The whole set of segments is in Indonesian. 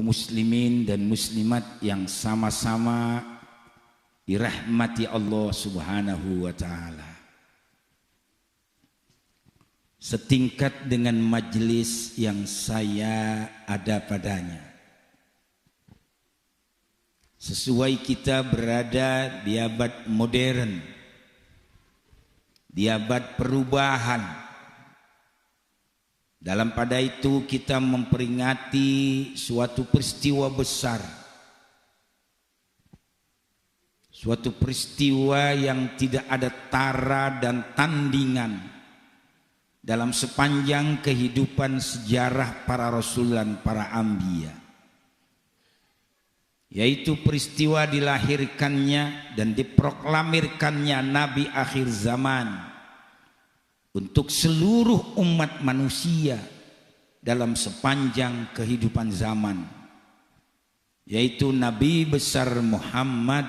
muslimin dan muslimat yang sama-sama dirahmati Allah Subhanahu wa taala. Setingkat dengan majelis yang saya ada padanya. Sesuai kita berada di abad modern, di abad perubahan. Dalam pada itu kita memperingati suatu peristiwa besar. Suatu peristiwa yang tidak ada tara dan tandingan dalam sepanjang kehidupan sejarah para rasul dan para anbiya. Yaitu peristiwa dilahirkannya dan diproklamirkannya Nabi akhir zaman untuk seluruh umat manusia dalam sepanjang kehidupan zaman, yaitu Nabi besar Muhammad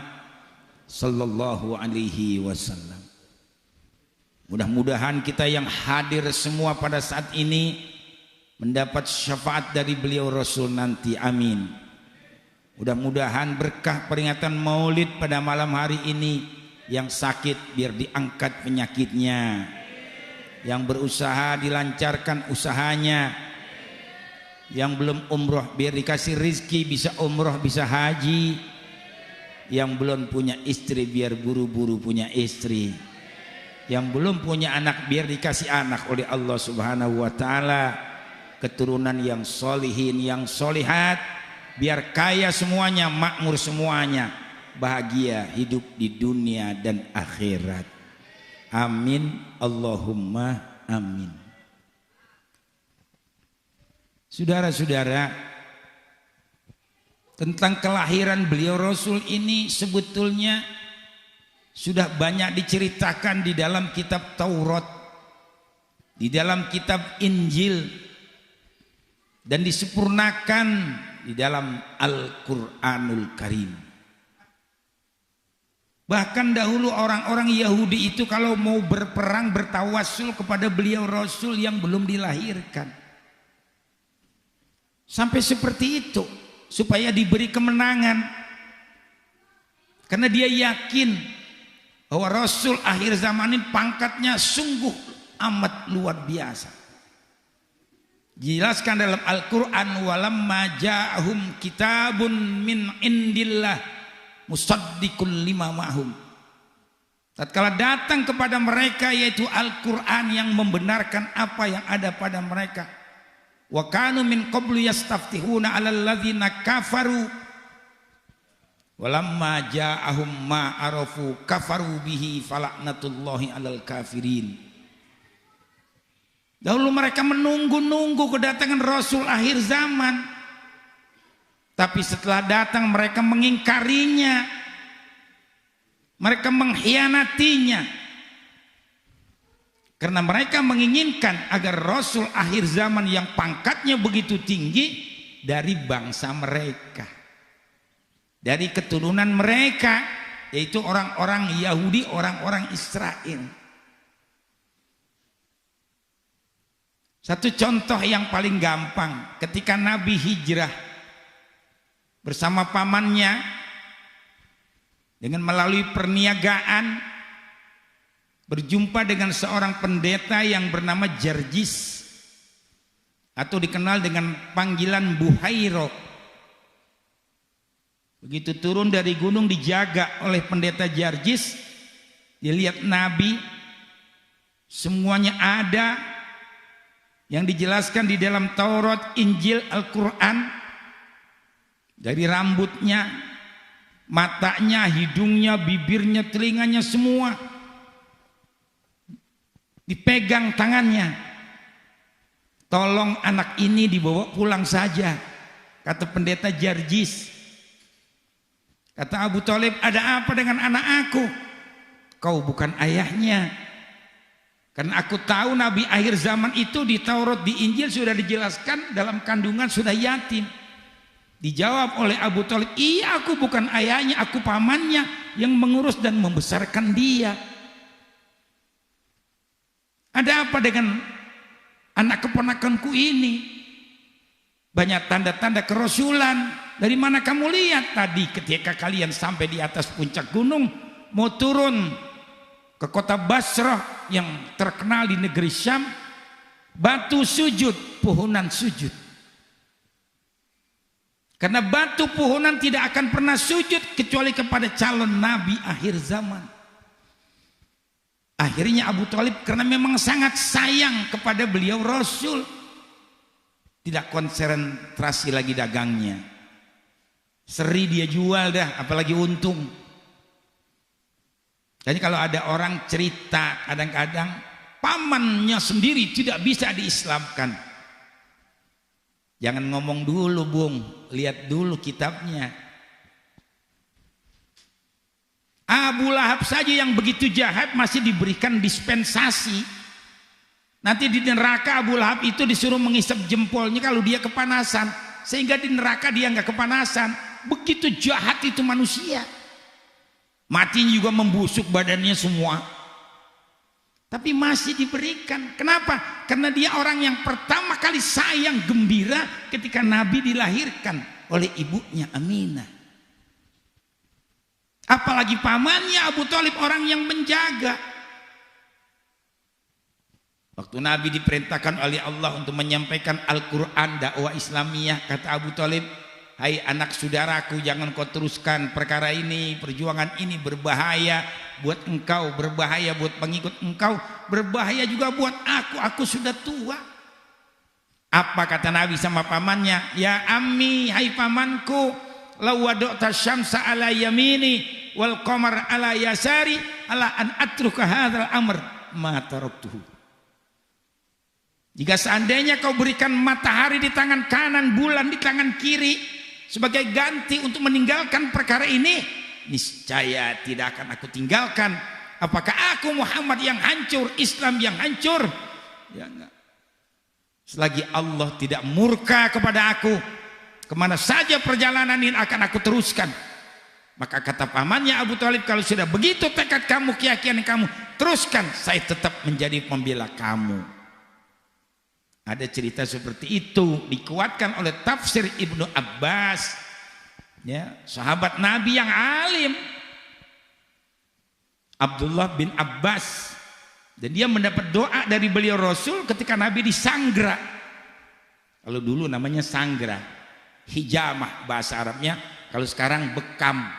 sallallahu alaihi wasallam. Mudah-mudahan kita yang hadir semua pada saat ini mendapat syafaat dari beliau Rasul nanti, amin. Mudah-mudahan berkah peringatan Maulid pada malam hari ini, yang sakit biar diangkat penyakitnya, yang berusaha dilancarkan usahanya, yang belum umroh biar dikasih rizki bisa umroh bisa haji, yang belum punya istri biar buru-buru punya istri, yang belum punya anak biar dikasih anak oleh Allah Subhanahu wa taala, keturunan yang solihin yang solihat, biar kaya semuanya, makmur semuanya, bahagia hidup di dunia dan akhirat. Amin, Allahumma amin. Saudara-saudara, tentang kelahiran beliau Rasul ini sebetulnya sudah banyak diceritakan di dalam kitab Taurat, di dalam kitab Injil, dan disempurnakan di dalam Al-Quranul Karim. Bahkan dahulu orang-orang Yahudi itu kalau mau berperang bertawassul kepada beliau Rasul yang belum dilahirkan. Sampai seperti itu supaya diberi kemenangan. Karena dia yakin bahwa Rasul akhir zaman ini pangkatnya sungguh amat luar biasa. Jelaskan dalam Al-Quran, walamma ja'ahum kitabun min indillah musaddiqul lima ma'hum. Tatkala datang kepada mereka yaitu Al-Quran yang membenarkan apa yang ada pada mereka. Wa kanu min qablu yastaftihuna 'alal ladzina kafaru walamma ja'ahum ma arafu kafaru bihi falaknatullahi 'alal kafirin. Dahulu mereka menunggu-nunggu kedatangan Rasul akhir zaman, tapi setelah datang mereka mengingkarinya, mereka mengkhianatinya, karena mereka menginginkan agar Rasul akhir zaman yang pangkatnya begitu tinggi dari bangsa mereka, dari keturunan mereka, yaitu orang-orang Yahudi, orang-orang Israel. Satu contoh yang paling gampang, ketika Nabi hijrah bersama pamannya dengan melalui perniagaan berjumpa dengan seorang pendeta yang bernama Jarjis atau dikenal dengan panggilan Buhairo. Begitu turun dari gunung dijaga oleh pendeta Jarjis, dilihat Nabi, semuanya ada yang dijelaskan di dalam Taurat, Injil, Al-Quran, dari rambutnya, matanya, hidungnya, bibirnya, telinganya, semua dipegang tangannya. Tolong anak ini dibawa pulang saja, kata pendeta Jarjis. Kata Abu Thalib, ada apa dengan anak aku? Kau bukan ayahnya. Karena aku tahu Nabi akhir zaman itu di Taurat, di Injil sudah dijelaskan dalam kandungan sudah yatim. Dijawab oleh Abu Thalib, iya aku bukan ayahnya, aku pamannya yang mengurus dan membesarkan dia. Ada apa dengan anak keponakanku ini? Banyak tanda-tanda kerasulan. Dari mana kamu lihat tadi ketika kalian sampai di atas puncak gunung, mau turun ke kota Basrah yang terkenal di negeri Syam, batu sujud, pohonan sujud. Karena batu pohonan tidak akan pernah sujud kecuali kepada calon nabi akhir zaman. Akhirnya Abu Thalib karena memang sangat sayang kepada beliau Rasul, tidak konsentrasi lagi dagangnya. Seri dia jual dah, apalagi untung. Jadi kalau ada orang cerita kadang-kadang pamannya sendiri tidak bisa diislamkan, jangan ngomong dulu Bung, lihat dulu kitabnya. Abu Lahab saja yang begitu jahat masih diberikan dispensasi. Nanti di neraka Abu Lahab itu disuruh mengisap jempolnya kalau dia kepanasan, sehingga di neraka dia nggak kepanasan. Begitu jahat itu manusia. Matinya juga membusuk badannya semua. Tapi masih diberikan. Kenapa? Karena dia orang yang pertama kali sayang gembira ketika Nabi dilahirkan oleh ibunya Aminah. Apalagi pamannya Abu Thalib orang yang menjaga. Waktu Nabi diperintahkan oleh Allah untuk menyampaikan Al-Quran, dakwah Islamiyah, kata Abu Thalib, hai anak saudaraku, jangan kau teruskan perkara ini, perjuangan ini berbahaya buat engkau, berbahaya buat pengikut engkau, berbahaya juga buat aku sudah tua. Apa kata Nabi sama pamannya? Ya ammi, hai pamanku, law wada'ta syamsa ala yamini wal qamar ala yasari ala an atruka hadzal amr ma taraktuhu. Jika seandainya kau berikan matahari di tangan kanan, bulan di tangan kiri sebagai ganti untuk meninggalkan perkara ini, niscaya tidak akan aku tinggalkan. Apakah aku Muhammad yang hancur, Islam yang hancur? Ya enggak. Selagi Allah tidak murka kepada aku, kemana saja perjalanan ini akan aku teruskan. Maka kata pamannya Abu Thalib, kalau sudah begitu tekad kamu, keyakinan kamu, teruskan, saya tetap menjadi pembela kamu. Ada cerita seperti itu dikuatkan oleh tafsir Ibnu Abbas, ya, sahabat Nabi yang alim, Abdullah bin Abbas, dan dia mendapat doa dari beliau Rasul ketika Nabi disanggra. Kalau dulu namanya sanggra, hijamah bahasa Arabnya, kalau sekarang bekam.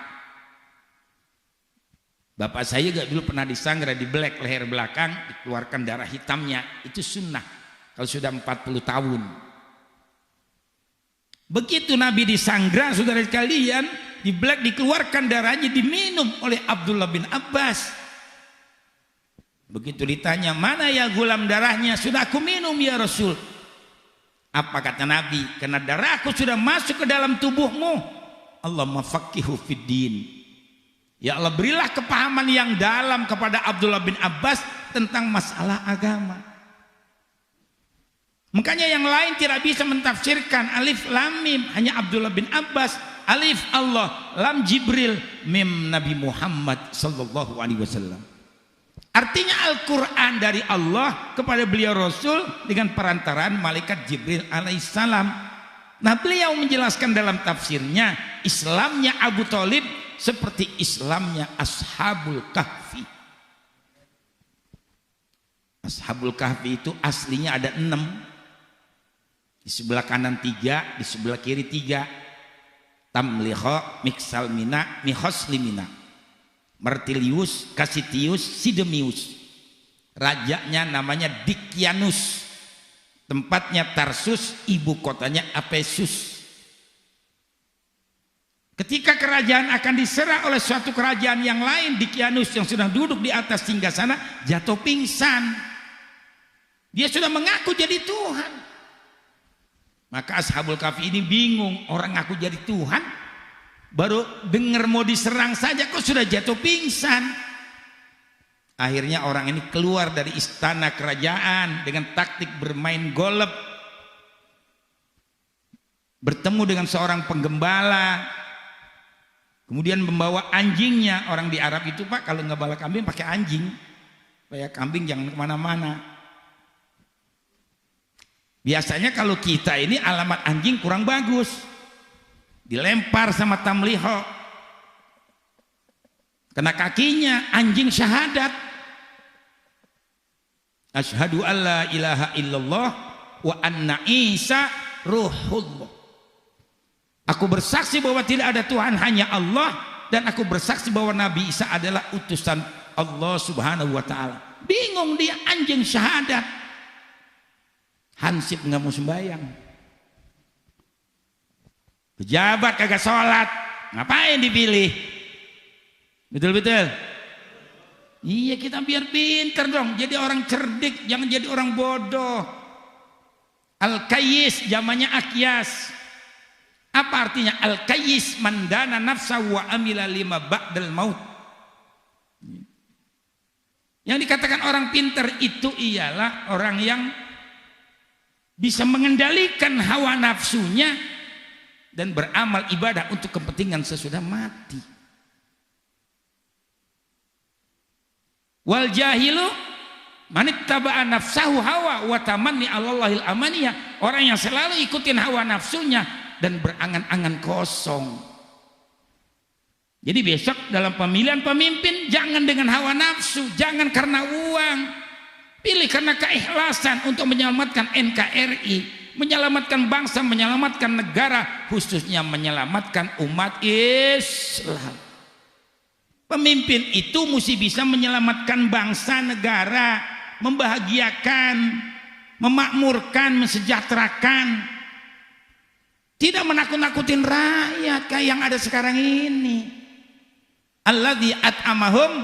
Bapak saya juga dulu pernah disanggra, dibelek leher belakang, dikeluarkan darah hitamnya, itu sunnah. Kalau sudah 40 tahun. Begitu Nabi disanggra, saudara sekalian, dibelek, dikeluarkan darahnya, diminum oleh Abdullah bin Abbas. Begitu ditanya, mana ya gulam darahnya? Sudah aku minum ya Rasul. Apa kata Nabi? Karena darahku sudah masuk ke dalam tubuhmu. Allahumma faqihu fiddin. Ya Allah, berilah kepahaman yang dalam kepada Abdullah bin Abbas tentang masalah agama. Makanya yang lain tidak bisa mentafsirkan alif lam mim, hanya Abdullah bin Abbas. Alif Allah, lam Jibril, mim Nabi Muhammad sallallahu alaihi wasallam. Artinya Al-Quran dari Allah kepada beliau Rasul dengan perantaraan malaikat Jibril alaihissalam. Nah, beliau menjelaskan dalam tafsirnya, Islamnya Abu Thalib seperti Islamnya Ashabul Kahfi. Ashabul Kahfi itu aslinya ada 6. Di sebelah kanan 3, di sebelah kiri 3. Tamliha, Miksalmina, Mihoslimina, Martilius, Kasitius, Sidemius. Rajanya namanya Dikyanus. Tempatnya Tarsus, ibu kotanya Apesus. Ketika kerajaan akan diserang oleh suatu kerajaan yang lain, Dikyanus yang sedang duduk di atas singgasana jatuh pingsan. Dia sudah mengaku jadi Tuhan. Maka Ashabul Kahfi ini bingung, orang ngaku jadi Tuhan, baru dengar mau diserang saja kok sudah jatuh pingsan. Akhirnya orang ini keluar dari istana kerajaan dengan taktik bermain golep, bertemu dengan seorang penggembala, kemudian membawa anjingnya. Orang di Arab itu Pak, kalau nggak bala kambing pakai anjing, supaya kambing jangan kemana-mana. Biasanya kalau kita ini alamat anjing kurang bagus, dilempar sama tamliho, kena kakinya anjing syahadat, asyhadu alla ilaha illallah wa anna Isa ruhullah. Aku bersaksi bahwa tidak ada Tuhan hanya Allah, dan aku bersaksi bahwa Nabi Isa adalah utusan Allah subhanahu wa ta'ala. Bingung dia, anjing syahadat. Hansip nggak mau sembahyang, pejabat kagak sholat, ngapain dipilih? Betul-betul. Iya, kita biar pinter dong, jadi orang cerdik, jangan jadi orang bodoh. Al-Kayyis jamannya Akyas. Apa artinya Al-Kayyis? Mandana nafsa wa amila lima ba'dal maut. Yang dikatakan orang pinter itu ialah orang yang bisa mengendalikan hawa nafsunya dan beramal ibadah untuk kepentingan sesudah mati. Wal jahilu manittaba'a nafsahu hawa wa tamanni 'alallahil amaniyah. Orang yang selalu ikutin hawa nafsunya dan berangan-angan kosong. Jadi besok dalam pemilihan pemimpin jangan dengan hawa nafsu, jangan karena uang. Pilih karena keikhlasan untuk menyelamatkan NKRI, menyelamatkan bangsa, menyelamatkan negara, khususnya menyelamatkan umat Islam. Pemimpin itu mesti bisa menyelamatkan bangsa, negara, membahagiakan, memakmurkan, mensejahterakan. Tidak menakut-nakutin rakyat kayak yang ada sekarang ini. Alladzi at'amahum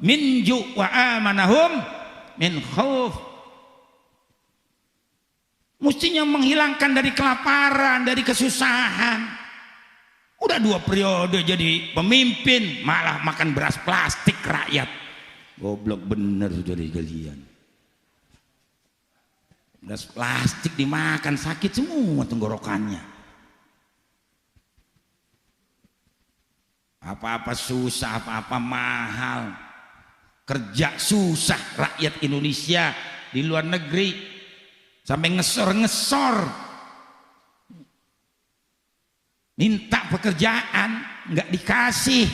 min ju' wa amanahum min khauf. Mestinya menghilangkan dari kelaparan, dari kesusahan. Udah 2 periode jadi pemimpin malah makan beras plastik rakyat. Goblok bener saudara sekalian. Beras plastik dimakan sakit semua tenggorokannya. Apa-apa susah, apa-apa mahal. Kerja susah rakyat Indonesia di luar negeri sampai ngesor-ngesor minta pekerjaan nggak dikasih,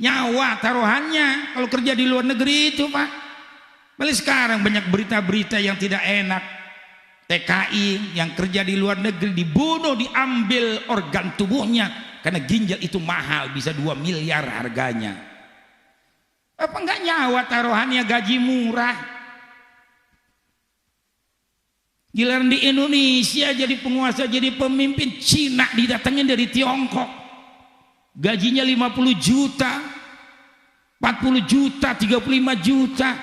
nyawa taruhannya kalau kerja di luar negeri itu Pak. Paling sekarang banyak berita-berita yang tidak enak, TKI yang kerja di luar negeri dibunuh, diambil organ tubuhnya karena ginjal itu mahal, bisa 2 miliar harganya. Apa enggak nyawa taruhannya, gaji murah. Giliran di Indonesia jadi penguasa, jadi pemimpin, Cina didatengin dari Tiongkok. Gajinya 50 juta, 40 juta, 35 juta.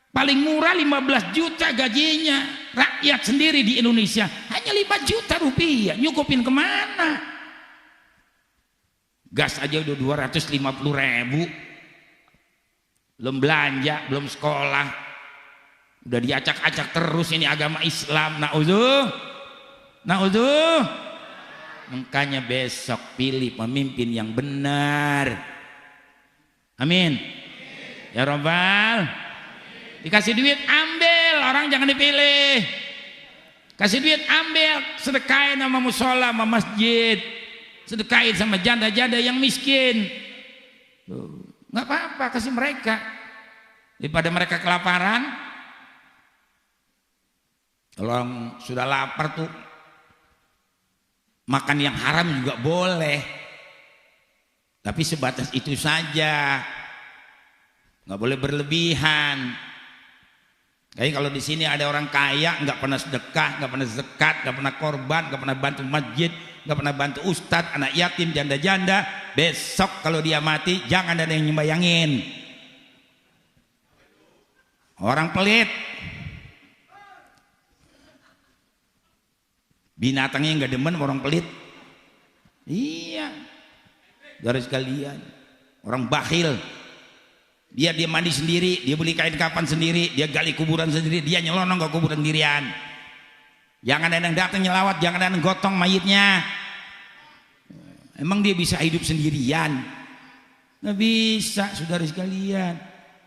Paling murah 15 juta gajinya. Rakyat sendiri di Indonesia hanya 5 juta rupiah. Nyukupin kemana? Gas aja udah 250.000. Belum belanja, belum sekolah, udah diacak-acak terus ini agama Islam. Na'udzuh. Makanya besok pilih pemimpin yang benar. Amin. Ya Rabbal. Dikasih duit ambil, orang jangan dipilih. Kasih duit ambil, sedekahin sama musola, sama masjid, sedekahin sama janda-janda yang miskin. Nggak apa-apa, kasih mereka daripada mereka kelaparan. Kalau sudah lapar tuh makan yang haram juga boleh, tapi sebatas itu saja, nggak boleh berlebihan. Kayak kalau di sini ada orang kaya nggak pernah sedekah, nggak pernah zakat, nggak pernah korban, nggak pernah bantu masjid, nggak pernah bantu ustadz, anak yatim, janda-janda. Besok kalau dia mati jangan ada yang nyembayangin. Orang pelit, binatangnya nggak demen orang pelit. Iya, garis kalian. Orang bakhil, dia mandi sendiri, dia beli kain kapan sendiri, dia gali kuburan sendiri, dia nyelonong ke kuburan sendirian. Jangan ada yang datang nyelawat, jangan ada yang gotong mayitnya. Emang dia bisa hidup sendirian? Nggak bisa, saudara sekalian.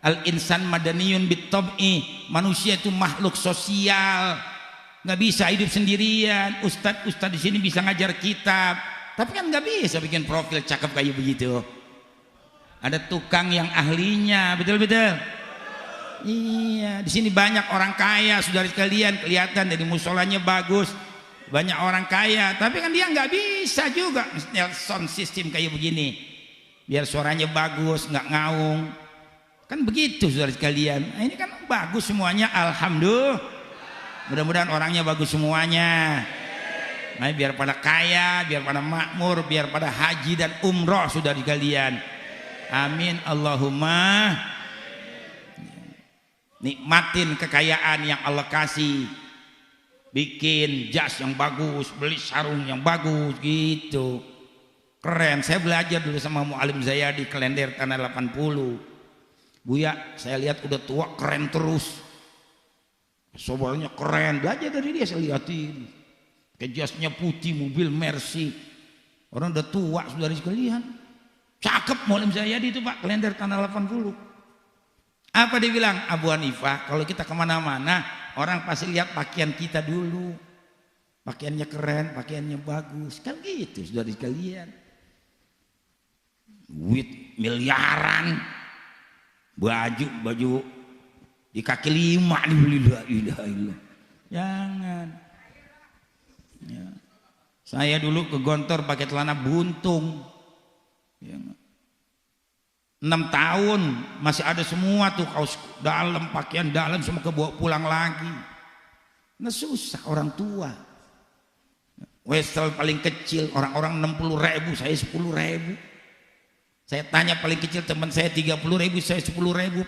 Al insan madaniyun bit tab'i, manusia itu makhluk sosial. nggak bisa hidup sendirian. Ustadz di sini bisa ngajar kitab, tapi kan nggak bisa bikin profil cakep kayak begitu. Ada tukang yang ahlinya, betul-betul. Iya, di sini banyak orang kaya, saudara sekalian, kelihatan dari musolanya bagus, banyak orang kaya, tapi kan dia nggak bisa juga sound system kayak begini, biar suaranya bagus, nggak ngaung. Kan begitu saudara sekalian. Nah, ini kan bagus semuanya, alhamdulillah. Mudah-mudahan orangnya bagus semuanya. Nah, biar pada kaya, biar pada makmur, biar pada haji dan umroh saudara sekalian. Amin Allahumma. Nikmatin kekayaan yang Allah kasih. Bikin jas yang bagus, beli sarung yang bagus gitu. Keren. Saya belajar dulu sama Mu'alim saya di Klender Tanah 80. Buya, saya lihat udah tua keren terus. Sobalnya keren, belajar dari dia saya lihatin. Jasnya putih, mobil Mercy. Orang udah tua saudara sekalian. Cakep Mu'alim saya itu Pak, Klender Tanah 80. Apa dia bilang? Abu Hanifah, kalau kita kemana-mana orang pasti lihat pakaian kita dulu. Pakaiannya keren, pakaiannya bagus. Kan gitu saudara sekalian. Duit miliaran. Baju di kaki 5 dibeli, la ilaha illallah. Jangan ya. Saya dulu ke Gontor pakai celana buntung ya. 6 tahun masih ada semua tuh, kaos dalam, pakaian dalam semua kebawa pulang lagi. Nah susah orang tua. Westel paling kecil orang-orang 60.000, saya 10.000. Saya tanya paling kecil teman saya 30.000, saya 10.000,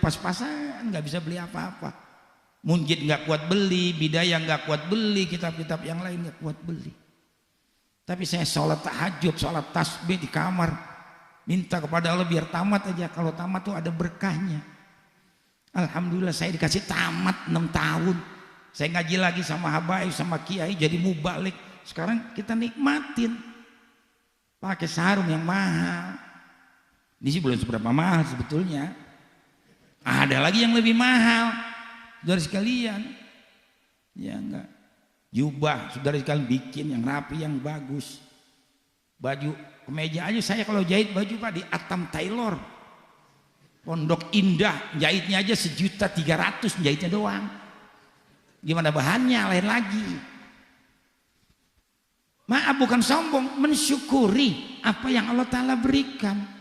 pas-pasan, nggak bisa beli apa-apa. Munjid nggak kuat beli, bidayah nggak kuat beli, kitab-kitab yang lain nggak kuat beli. Tapi saya sholat tahajud, sholat tasbih di kamar, minta kepada Allah biar tamat aja. Kalau tamat tuh ada berkahnya. Alhamdulillah saya dikasih tamat 6 tahun. Saya ngaji lagi sama habaib, sama kiai, jadi mubalik. Sekarang kita nikmatin, pakai sarung yang mahal. Ini sih belum seberapa mahal sebetulnya. Ada lagi yang lebih mahal, saudara sekalian. Ya enggak. Jubah, saudara sekalian bikin yang rapi, yang bagus. Baju kemeja aja saya kalau jahit baju Pak di Atam Tailor, Pondok Indah, jahitnya aja 1.300.000 jahitnya doang. Gimana bahannya lain lagi. Maaf bukan sombong, mensyukuri apa yang Allah Ta'ala berikan.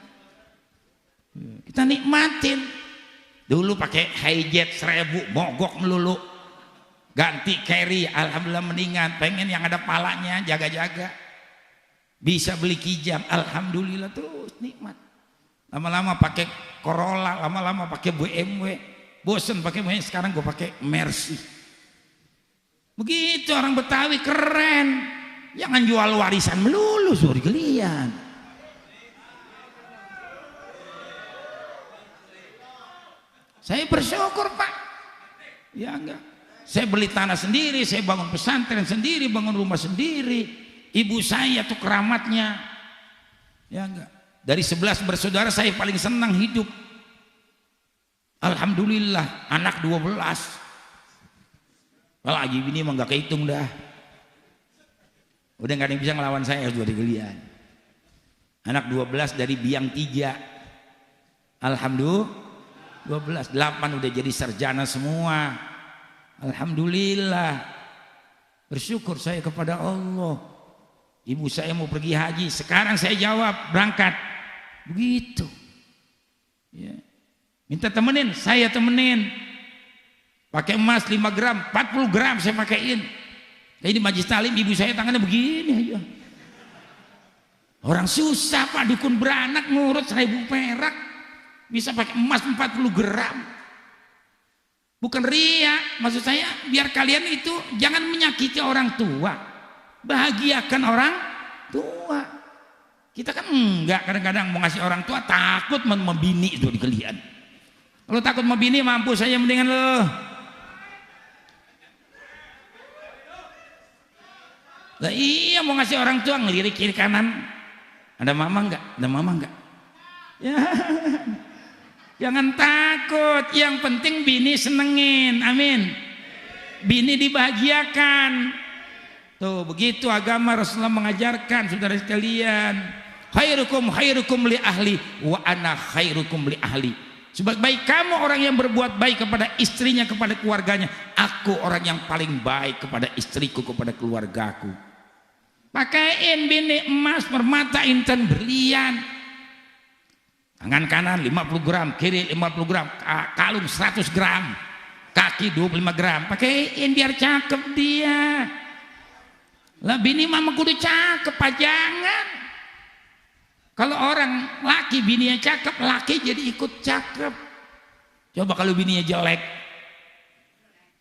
Kita nikmatin. Dulu pakai hijet 1.000 mogok melulu, ganti carry, alhamdulillah mendingan. Pengen yang ada palanya, jaga-jaga, bisa beli kijam, alhamdulillah, terus nikmat. Lama-lama pakai Corolla, lama-lama pakai BMW, bosen pakai BMW, sekarang gue pakai Mercy. Begitu orang Betawi, keren. Jangan jual warisan melulu sorry kalian. Saya bersyukur Pak. Ya enggak. Saya beli tanah sendiri, saya bangun pesantren sendiri, bangun rumah sendiri. Ibu saya tuh keramatnya. Ya enggak. Dari 11 bersaudara saya paling senang hidup. Alhamdulillah, anak 12. Kalau Haji ini mah enggak kehitung dah. Udah enggak ada yang bisa ngelawan saya sudah digelian. Anak 12 dari biang 3. Alhamdulillah. 12, 8 udah jadi sarjana semua. Alhamdulillah. Bersyukur saya kepada Allah. Ibu saya mau pergi haji, sekarang saya jawab berangkat. Begitu. Ya. Minta temenin, saya temenin. Pakai emas 5 gram, 40 gram saya pakaiin. Kayak di majlis talim ibu saya tangannya begini aja. Orang susah Pak, dukun beranak ngurut 1.000 perak. Bisa pakai emas 40 gram. Bukan ria, maksud saya biar kalian itu jangan menyakiti orang tua, bahagiakan orang tua. Kita kan enggak, kadang-kadang mau ngasih orang tua takut membini itu di kalian. Kalau takut membini mampu saya mendingan lo. Lah iya mau ngasih orang tua ngelirik kiri kanan. Ada mama enggak? Ada mama enggak? Ya. Jangan takut, yang penting bini senengin, amin. bini dibahagiakan. Tuh begitu agama Rasulullah mengajarkan, saudara sekalian. Khairukum li ahli wa ana khairukum li ahli. Sebaik-baik kamu orang yang berbuat baik kepada istrinya, kepada keluarganya. Aku orang yang paling baik kepada istriku, kepada keluargaku. Pakaiin bini emas, permata, intan, berlian. Tangan kanan 50 gram, kiri 50 gram, kalung 100 gram, kaki 25 gram. Pakaiin biar cakep dia. Lah bini mama kudu cakep, pajangan. Kalau orang laki bininya cakep, laki jadi ikut cakep. Coba kalau bininya jelek.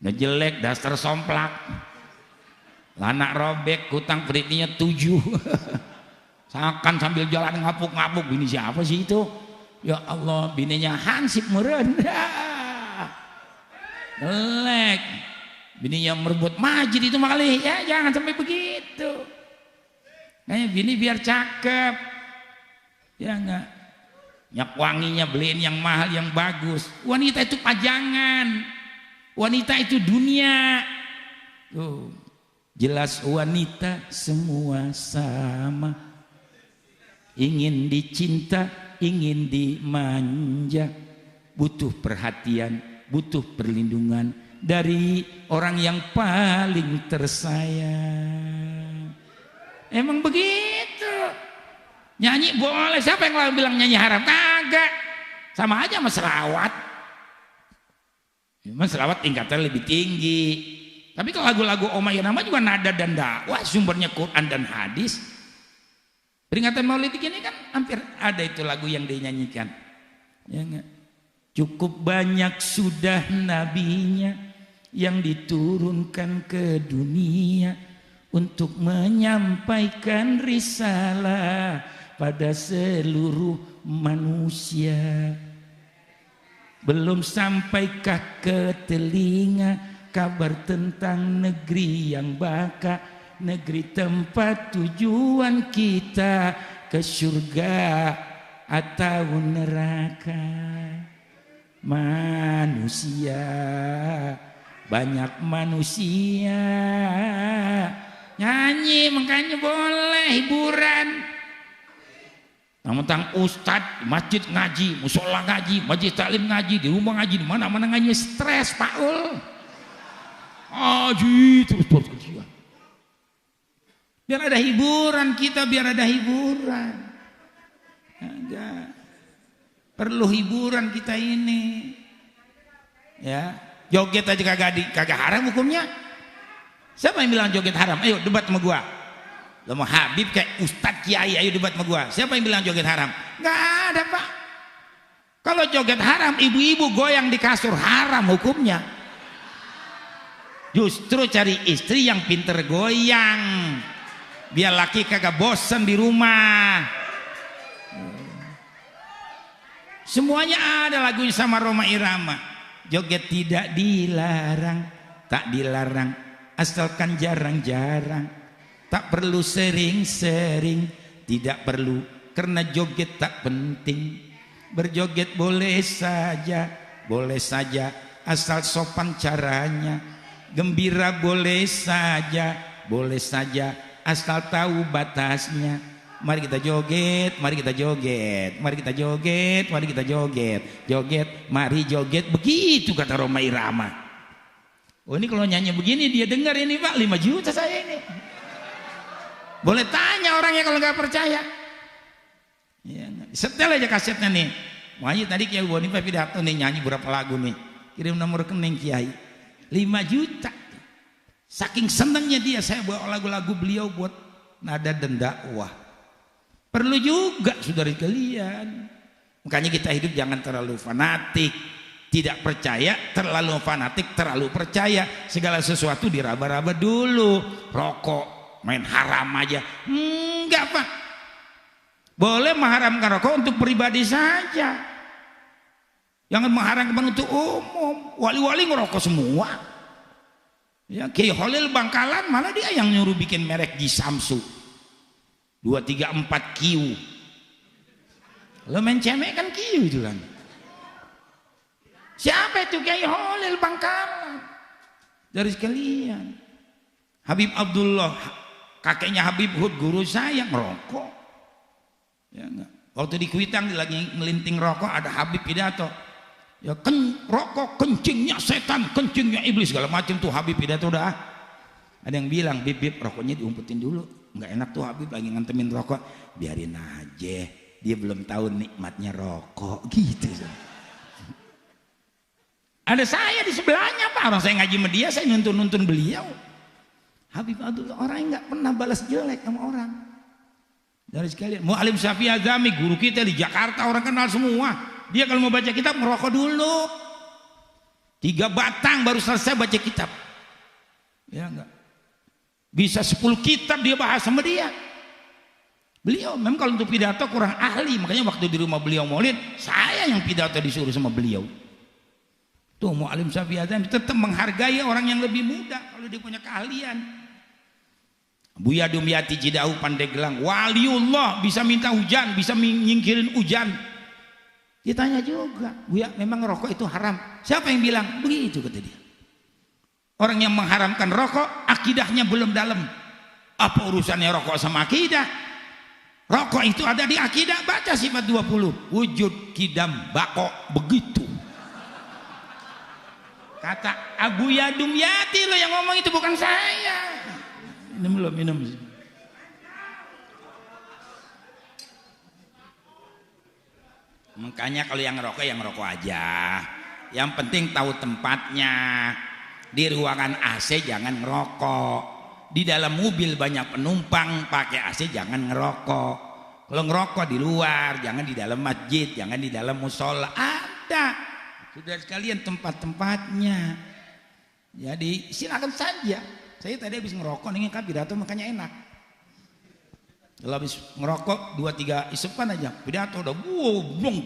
Nah jelek, dasar somplak. Lanak robek, kutang kreditnya 7. Sakan sambil jalan ngapuk-ngapuk. Bini siapa sih itu? Ya Allah, bininya Hansip merendah. Jelek. Bininya merebut Majid itu makali. Ya jangan sampai begitu. Kayak bini biar cakep. Ya enggak, nyak wanginya beliin yang mahal, yang bagus. Wanita itu pajangan, wanita itu dunia. Tuh, jelas wanita semua sama, ingin dicinta, ingin dimanja, butuh perhatian, butuh perlindungan dari orang yang paling tersayang. Emang begitu. Nyanyi boleh, siapa yang bilang nyanyi haram? Kagak, sama aja sama selawat. Memang selawat tingkatnya lebih tinggi. Tapi kalau lagu-lagu Oma Irama juga nada dan dakwah, sumbernya Quran dan hadis. Peringatan Maulid ini kan hampir ada itu lagu yang dinyanyikan. Ya enggak? Cukup banyak sudah nabinya yang diturunkan ke dunia untuk menyampaikan risalah pada seluruh manusia. Belum sampaikah ke telinga kabar tentang negeri yang baka, negeri tempat tujuan kita ke surga atau neraka. Manusia, banyak manusia. Nyanyi makanya boleh, hiburan. Tentang ustadz, masjid ngaji, musola ngaji, majlis taklim ngaji, di rumah ngaji, di mana-mana ngaji, stres Paul. Ngaji terus kerja. Biar ada hiburan kita, biar ada hiburan. Agak perlu hiburan kita ini. Ya, joget aja kagak haram hukumnya. Siapa yang bilang joget haram? Ayo debat sama gua. Lo mau Habib kayak Ustadz Kiai, ayo debat sama gua. Siapa yang bilang joget haram? Nggak ada pak. Kalau joget haram, ibu-ibu goyang di kasur haram hukumnya. Justru cari istri yang pinter goyang, biar laki kagak bosan di rumah. Semuanya ada lagunya sama Roma Irama. Joget tidak dilarang, tak dilarang, asalkan jarang-jarang. Tak perlu sering-sering, tidak perlu karena joget tak penting. Berjoget boleh saja asal sopan caranya. Gembira boleh saja asal tahu batasnya. Mari kita joget, mari kita joget, mari kita joget, mari kita joget, joget, mari joget. Begitu kata Roma Irama. Oh ini kalau nyanyi begini dia dengar ini pak, 5 juta saya ini. Boleh tanya orangnya kalau nggak percaya. Ya, setel aja kasetnya nih. Wahyu tadi Kiai Bonifay pidato nih, nyanyi berapa lagu nih. Kirim nomor rekening Kiai. 5 juta. Saking senangnya dia, saya bawa lagu-lagu beliau buat nada dan dakwah. Perlu juga saudara kalian. Makanya kita hidup jangan terlalu fanatik. Tidak percaya, terlalu fanatik, terlalu percaya. Segala sesuatu diraba-raba dulu. Rokok main haram aja enggak pak, boleh mengharamkan rokok untuk pribadi saja, jangan mengharamkan untuk umum. Wali-wali ngerokok semua ya. Kiai Holil Bangkalan malah dia yang nyuruh bikin merek Jisamsu 234 Q. Lo main cemek kan Q itu kan. Siapa itu Kiai Holil Bangkalan? dari sekalian. Habib Abdullah, kakeknya Habib Hud, guru saya, ngerokok. Ya enggak. Waktu di Kuitang lagi melinting rokok, ada Habib pidato. Ya rokok kencingnya setan, kencingnya iblis, segala macam tuh Habib pidato dah. Ada yang bilang, Bib, rokoknya diumpetin dulu. Enggak enak tuh Habib lagi ngantemin rokok. Biarin aja, dia belum tahu nikmatnya rokok gitu. Ada saya di sebelahnya Pak, orang saya ngaji sama dia, saya nuntun beliau. Habib Abdullah orang yang nggak pernah balas jelek sama orang. Dari sekalian, Mu'alim Syafi'i Azami, guru kita di Jakarta, orang kenal semua. Dia kalau mau baca kitab ngerokok dulu. 3 batang baru selesai baca kitab. Ya enggak. Bisa 10 kitab dia bahas sama dia. Beliau memang kalau untuk pidato kurang ahli, makanya waktu di rumah beliau maulid, saya yang pidato disuruh sama beliau. Tuh Mu'alim Syafi'i Azami tetap menghargai orang yang lebih muda kalau dia punya keahlian. Buya Dumyati Cidahu Pandeglang, waliullah, bisa minta hujan, bisa nyingkirin hujan. Ditanya juga, Buya memang rokok itu haram? Siapa yang bilang? Begitu kata dia. Orang yang mengharamkan rokok akidahnya belum dalam. Apa urusannya rokok sama akidah? Rokok itu ada di akidah, baca sifat 20. Wujud kidam bako, begitu. Kata Abu Yadumyati, lo yang ngomong itu bukan saya. Minum. Makanya kalau yang ngerokok aja. Yang penting tahu tempatnya. Di ruangan AC jangan ngerokok. Di dalam mobil banyak penumpang pakai AC jangan ngerokok. Kalau ngerokok di luar, jangan di dalam masjid, jangan di dalam musola. Ada. Sudah sekalian tempat-tempatnya. Jadi silakan saja. Saya tadi habis ngerokok nih kan pidato makanya enak. Kalau habis ngerokok 2-3 isepan aja pidato udah blong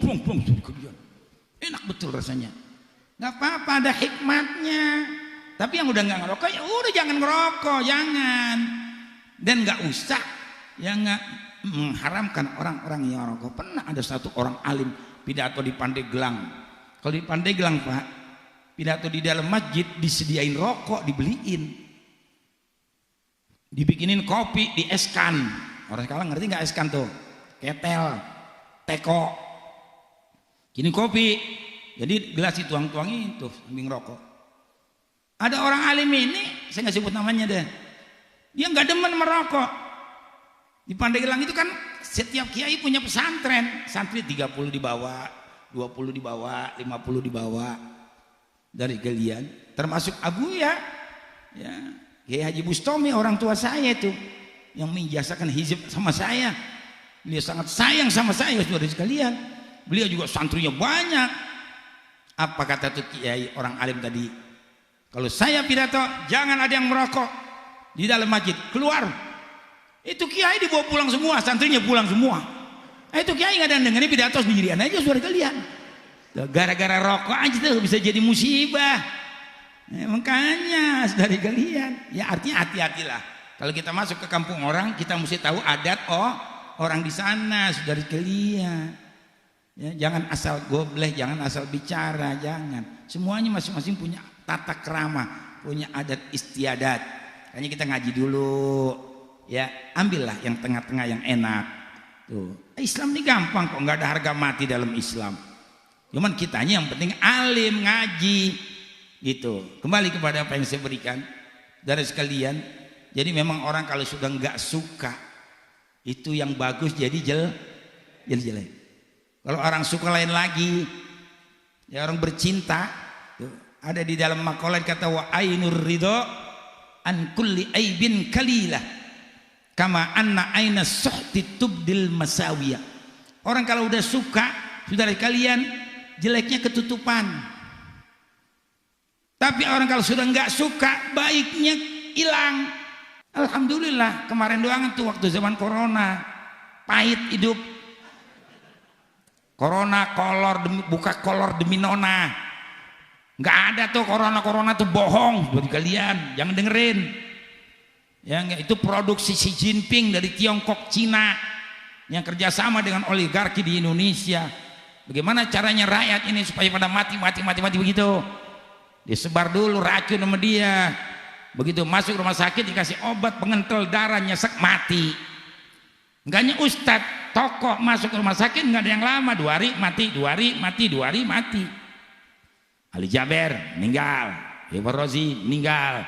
enak betul rasanya. Nggak apa-apa, ada hikmatnya. Tapi yang udah nggak ngerokok ya udah jangan ngerokok, jangan. Dan nggak usah ya nggak mengharamkan orang-orang yang ngerokok. Pernah ada satu orang alim pidato di Pandeglang. Kalau di Pandeglang Pak, pidato di dalam masjid disediain rokok, dibeliin. Dibikinin kopi, dieskan. Orang sekarang ngerti nggak eskan tuh? Ketel, teko. Gini kopi. Jadi gelas dituang-tuangin tuh sambil ngerokok. Ada orang alim ini, saya nggak sebut namanya deh. Dia nggak demen merokok. Di Pandeglang itu kan setiap kiai punya pesantren. Santri 30 dibawa, 20 dibawa, 50 dibawa. Dari kalian, termasuk Abuya. Ya. Kiai Haji Bustomi orang tua saya itu yang menjasakan hizib sama saya. Beliau sangat sayang sama saya saudara sekalian. Beliau juga santrinya banyak. Apa kata tuh kiai orang alim tadi? Kalau saya pidato jangan ada yang merokok di dalam masjid, keluar. Itu kiai dibawa pulang semua, santrinya pulang semua. Itu kiai nggak ada yang dengerin pidato sendirian aja saudara kalian. Gara-gara rokok aja tuh bisa jadi musibah. Makanya dari kalian ya artinya hati-hatilah kalau kita masuk ke kampung orang kita mesti tahu adat orang di sana saudari kalian ya, jangan asal gobleh, jangan asal bicara, jangan. Semuanya masing-masing punya tata krama, punya adat istiadat. Hanya kita ngaji dulu ya, ambillah yang tengah-tengah yang enak tuh. Islam ini gampang kok, nggak ada harga mati dalam Islam. Cuman kitanya yang penting alim, ngaji gitu. Kembali kepada apa yang saya berikan dari sekalian. Jadi memang orang kalau sudah nggak suka itu yang bagus jadi jelek. Kalau orang suka lain lagi. Ya orang bercinta tuh, ada di dalam makalah kata wa ainur ridho an kulli aibin kalilah kama anna aina suhti tubdil masawiyah. Orang kalau udah suka saudara kalian jeleknya ketutupan. Tapi orang kalau sudah nggak suka baiknya hilang. Alhamdulillah kemarin doang tuh waktu zaman corona pahit hidup. Corona buka kolor demi nona. Nggak ada tuh corona tuh bohong buat kalian, jangan dengerin. Ya itu produksi Xi Jinping dari Tiongkok, Cina yang kerjasama dengan oligarki di Indonesia. Bagaimana caranya rakyat ini supaya pada mati begitu? disebar dulu racun sama dia. Begitu masuk rumah sakit dikasih obat pengental darah, nyesek, mati. Enggaknya ustadz, tokoh masuk rumah sakit nggak ada yang lama, 2 hari mati, 2 hari mati, 2 hari mati. Ali Jaber meninggal, Ibu Rozi meninggal,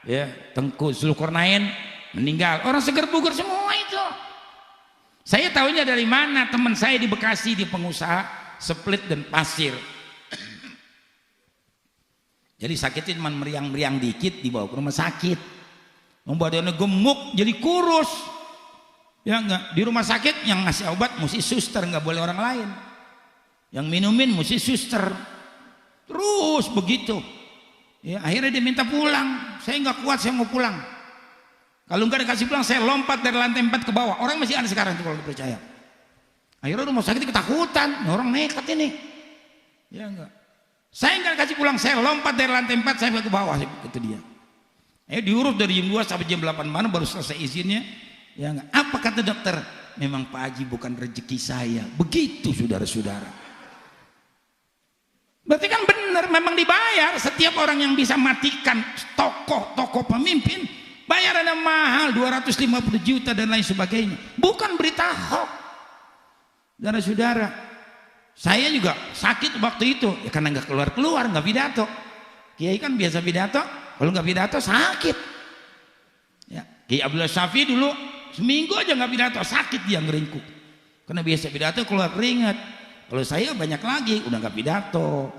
ya, Tengku Zulkarnain meninggal. Orang seger buger semua itu. Saya tahunya dari mana? Teman saya di Bekasi, di pengusaha split dan pasir. Jadi sakitnya cuma meriang-meriang dikit, dibawa ke rumah sakit. Badannya gemuk, jadi kurus. Ya enggak, di rumah sakit yang ngasih obat mesti suster, nggak boleh orang lain. Yang minumin mesti suster. Terus begitu. Ya, akhirnya dia minta pulang. Saya nggak kuat, saya mau pulang. Kalau nggak dikasih pulang, saya lompat dari lantai 4 ke bawah. Orang masih ada sekarang tuh kalau dipercaya. Akhirnya rumah sakit ketakutan, orang nekat ini. Ya enggak. Saya nggak kasih pulang, saya lompat dari lantai 4 saya ke bawah, itu dia. Diurus dari jam 2 sampai jam 8 malam baru selesai izinnya. Ya enggak. Apa kata dokter? Memang Pak Haji bukan rezeki saya. Begitu saudara-saudara. Berarti kan benar, memang dibayar. Setiap orang yang bisa matikan tokoh pemimpin, bayarannya mahal, 250 juta dan lain sebagainya. Bukan berita hoax. Saudara-saudara, saya juga sakit waktu itu, ya karena nggak keluar, nggak pidato. Kiai kan biasa pidato, kalau nggak pidato sakit. Ya, Kiai Abdullah Syafi dulu seminggu aja nggak pidato, sakit dia ngeringkuk. Karena biasa pidato keluar keringat. Kalau saya banyak lagi, udah nggak pidato,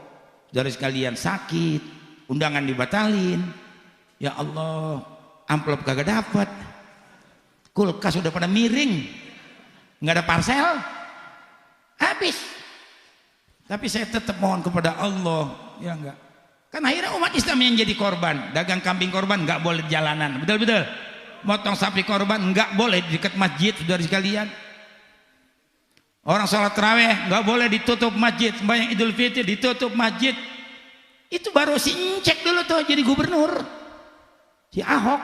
dari sekalian sakit, undangan dibatalin. Ya Allah, amplop kagak dapat, kulkas udah pada miring, nggak ada parcel, habis. Tapi saya tetap mohon kepada Allah, ya enggak. Kan akhirnya umat Islam yang jadi korban. Dagang kambing korban nggak boleh di jalanan, betul-betul. Motong sapi korban nggak boleh di dekat masjid, saudara sekalian. Orang sholat tarawih nggak boleh ditutup masjid, sembahyang Idul Fitri ditutup masjid. Itu baru si Encek dulu tuh jadi gubernur, si Ahok.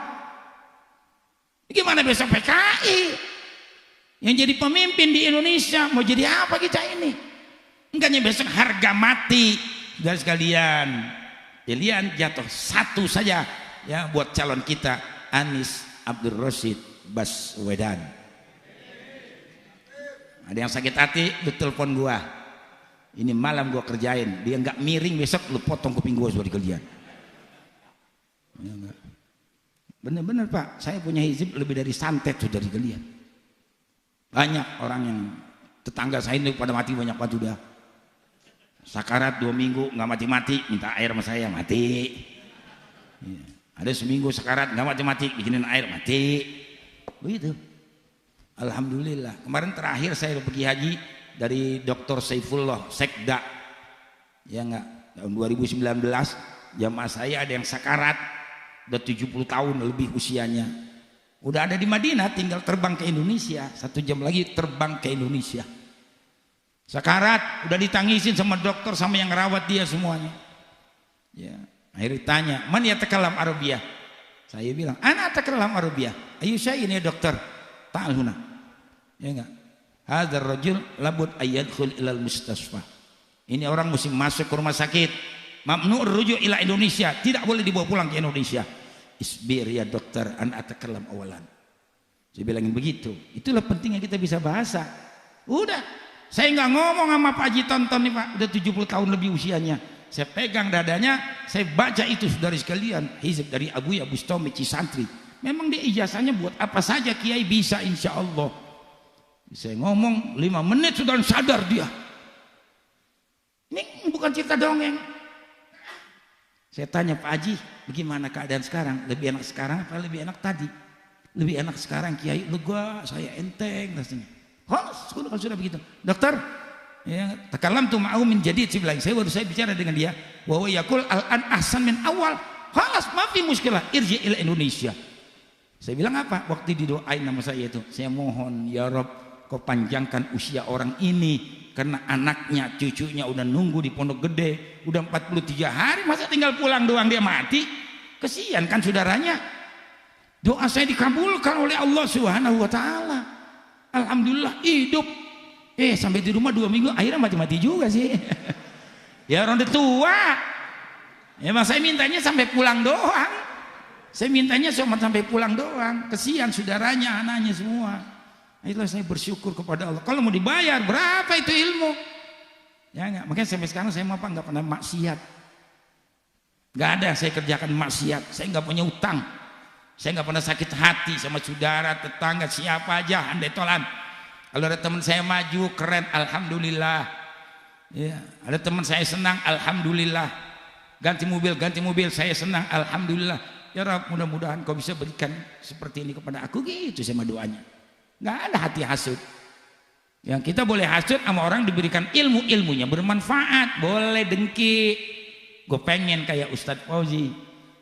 Gimana besok PKI yang jadi pemimpin di Indonesia? Mau jadi apa kita ini? Enggaknya besok harga mati, saudara sekalian. Pilihan jatuh satu saja ya buat calon kita, Anies Abdul Rashid Baswedan. Ada yang sakit hati, lu telepon gua. Ini malam gua kerjain. Dia nggak miring, besok lu potong kuping gua sudah kerjaan. Ya, bener-bener Pak, saya punya hizib lebih dari santet sudah kalian. Banyak orang yang tetangga saya ini pada mati banyak banget sudah. Sakarat 2 minggu nggak mati-mati, minta air sama saya mati. Ya. Ada seminggu sakarat nggak mati-mati, bikinin air mati. Begitu. Alhamdulillah. Kemarin terakhir saya pergi haji dari Dr. Saifullah Sekda. Ya enggak, tahun 2019 jamaah saya ada yang sakarat, udah 70 tahun lebih usianya. Udah ada di Madinah, tinggal terbang ke Indonesia. 1 jam lagi terbang ke Indonesia. Sakarat, udah ditangisin sama dokter sama yang rawat dia semuanya. Ya, akhirnya tanya, "Man yatakalam Arabiyah?" Saya bilang, "Ana atakalam Arabiyah." "Ayu syai'in ya dokter?" "Ta'al huna." Ya enggak? Hadzal rajul labud ayyadkhul ilal mustasfa. Ini orang mesti masuk ke rumah sakit. Mamnu rujuk ila Indonesia, tidak boleh dibawa pulang ke Indonesia. Isbir ya dokter, an atakalam awalan. Saya bilangin begitu. Itulah pentingnya kita bisa bahasa. Udah, saya nggak ngomong sama Pak Haji Tonton nih Pak, udah 70 tahun lebih usianya. Saya pegang dadanya, saya baca itu saudari sekalian, hizib dari Abu Bustami Cisantri. Memang dia ijazahnya buat apa saja kiai bisa insya Allah. Saya ngomong 5 menit sudah sadar dia. Ini bukan cerita dongeng. Saya tanya Pak Haji, bagaimana keadaan sekarang? Lebih enak sekarang apa lebih enak tadi? Lebih enak sekarang kiai, lega, saya enteng rasanya. Sudah begitu. Dokter, ya, takalam tu ma'au min jadid, saya baru bicara dengan dia. Wa yaqul al-an ahsan min awal. Khalas, mafi muskilah, irji ila Indonesia. Saya bilang apa? Waktu didoain nama saya itu, saya mohon ya Rob, kau panjangkan usia orang ini karena anaknya, cucunya udah nunggu di Pondok Gede, udah 43 hari, masa tinggal pulang doang dia mati? Kesian kan saudaranya. Doa saya dikabulkan oleh Allah Subhanahu wa taala. Alhamdulillah hidup. Sampai di rumah 2 minggu akhirnya mati-mati juga sih. Ya orang udah tua. Emang saya mintanya sampai pulang doang. Saya mintanya cuma sampai pulang doang. Kesian saudaranya, anaknya semua. Itulah saya bersyukur kepada Allah. Kalau mau dibayar, berapa itu ilmu? Ya enggak. Makanya sampai sekarang saya apa enggak pernah maksiat. Enggak ada saya kerjakan maksiat. Saya enggak punya utang. Saya enggak pernah sakit hati sama saudara, tetangga, siapa aja, andai tolan. Kalau ada teman saya maju, keren, alhamdulillah. Ya, ada teman saya senang, alhamdulillah. Ganti mobil, saya senang, alhamdulillah. Ya Rabb, mudah-mudahan kau bisa berikan seperti ini kepada aku, gitu sama doanya. Nggak ada hati hasud. Yang kita boleh hasud sama orang diberikan ilmunya bermanfaat, boleh dengki. Gue pengen kayak Ustadz Fauzi,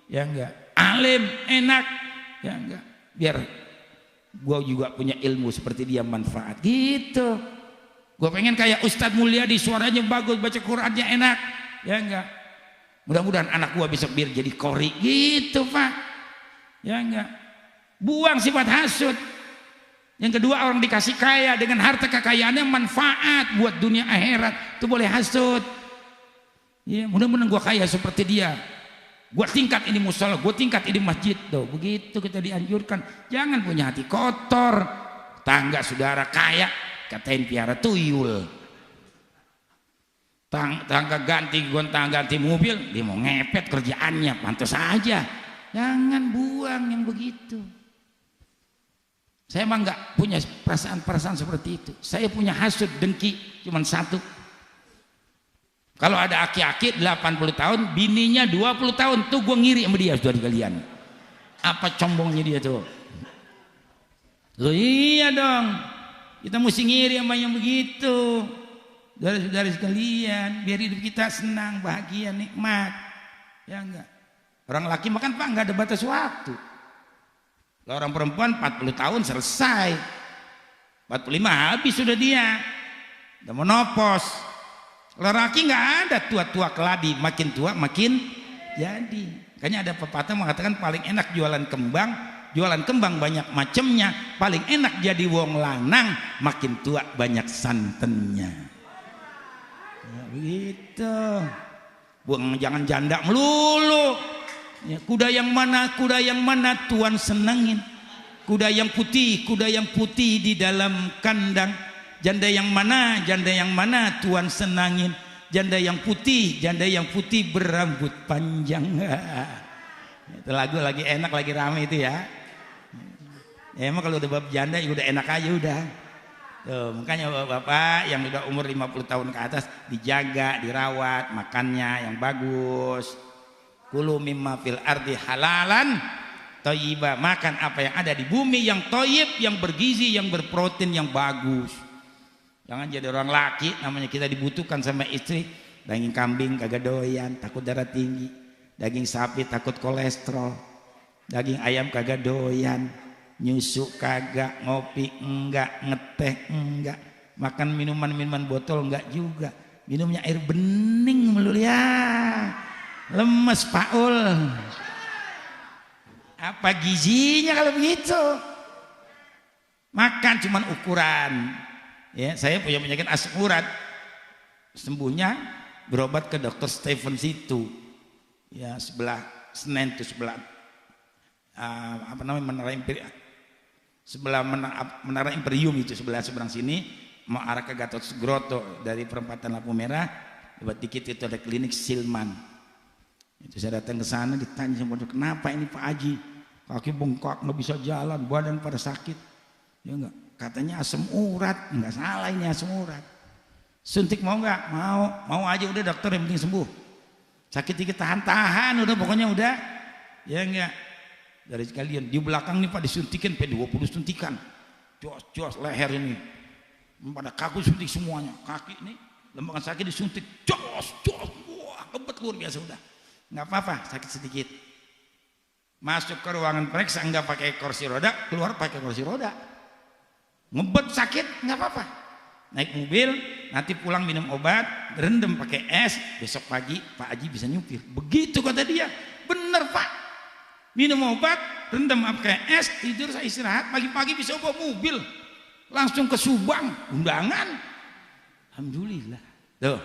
ya enggak. Alim, enak, ya enggak. Biar gue juga punya ilmu seperti dia, manfaat, gitu. Gue pengen kayak Ustadz Mulyadi, suaranya bagus, baca Qurannya enak, ya enggak. Mudah-mudahan anak gua besok biar jadi kori, gitu Pak. Ya enggak. Buang sifat hasud. Yang kedua, orang dikasih kaya dengan harta kekayaannya manfaat buat dunia akhirat, itu boleh hasud. Ya, mudah-mudahan gua kaya seperti dia. Gua tingkat ini musola, gua tingkat ini masjid tuh. Begitu kita dianjurkan. Jangan punya hati kotor. Tangga saudara kaya, katain piara tuyul. Tangga ganti gonta ganti mobil, dia mau ngepet kerjaannya, pantas saja. Jangan buang yang begitu. Saya emang nggak punya perasaan seperti itu. Saya punya hasud, dengki, cuman satu. Kalau ada aki-aki 80 tahun, bininya 20 tahun, tuh gue ngiri sama dia, saudara kalian. Apa combongnya dia tuh? Loh iya dong, kita mesti ngiri sama yang begitu. Saudara-saudara sekalian, biar hidup kita senang, bahagia, nikmat. Ya enggak. Orang laki makan Pak enggak ada batas waktu. Kalau orang perempuan 40 tahun selesai. 45 habis sudah dia. Udah menopos. Kalau laki enggak ada tua-tua keladi, makin tua makin jadi. Makanya ada pepatah mengatakan paling enak jualan kembang banyak macamnya, paling enak jadi wong lanang, makin tua banyak santennya. Ya, begitu. Buang, jangan janda melulu. Ya, kuda yang mana Tuhan senangin. Kuda yang putih di dalam kandang. Janda yang mana Tuhan senangin. Janda yang putih berambut panjang. Itu lagu lagi enak, lagi rame itu ya. Ya emang kalau udah bab janda ya udah enak aja udah. Tuh, makanya bapak yang udah umur 50 tahun ke atas dijaga, dirawat, makannya yang bagus. Kulu mimma fil ardi halalan thayyiba, makan apa yang ada di bumi yang thayyib, yang bergizi, yang berprotein, yang bagus. Jangan jadi orang laki, namanya kita dibutuhkan sama istri. Daging kambing kagak doyan, takut darah tinggi. Daging sapi takut kolesterol. Daging ayam kagak doyan. Nyusu kagak, ngopi enggak, ngeteh enggak, makan minuman botol enggak juga, minumnya air bening melulu ya, lemes Paul. Apa gizinya kalau begitu? Makan cuman ukuran. Ya, saya punya penyakit asam urat, sembuhnya berobat ke dokter Stephen situ, ya sebelah Senen itu sebelah sebelah menara Imperium itu seberang sini mau arah ke Gatot Subroto dari perempatan lampu merah lewat dikit itu ada klinik Silman. Itu saya datang ke sana ditanya sama dokter, kenapa ini Pak Haji kaki bengkak nggak bisa jalan, badan pada sakit. Ya enggak, katanya asam urat. Enggak salah, ini asam urat. Suntik mau enggak? Mau aja udah dokter, yang penting sembuh. Sakit dikit tahan udah, pokoknya udah. Ya enggak. Dari sekalian di belakang nih Pak disuntikin P20 suntikan, jos leher ini pada kaku suntik semuanya, kaki ini lembagan sakit disuntik, jos wah ngebet luar biasa. Udah nggak apa-apa, sakit sedikit, masuk ke ruangan periksa nggak pakai kursi roda, keluar pakai kursi roda, ngebet sakit nggak apa-apa, naik mobil nanti pulang minum obat, rendam pakai es, besok pagi Pak Haji bisa nyupir. Begitu kata dia. Bener Pak, minum obat, rendam pakai es, tidur, saya istirahat, pagi-pagi bisa bawa mobil langsung ke Subang, undangan. Alhamdulillah. Tuh,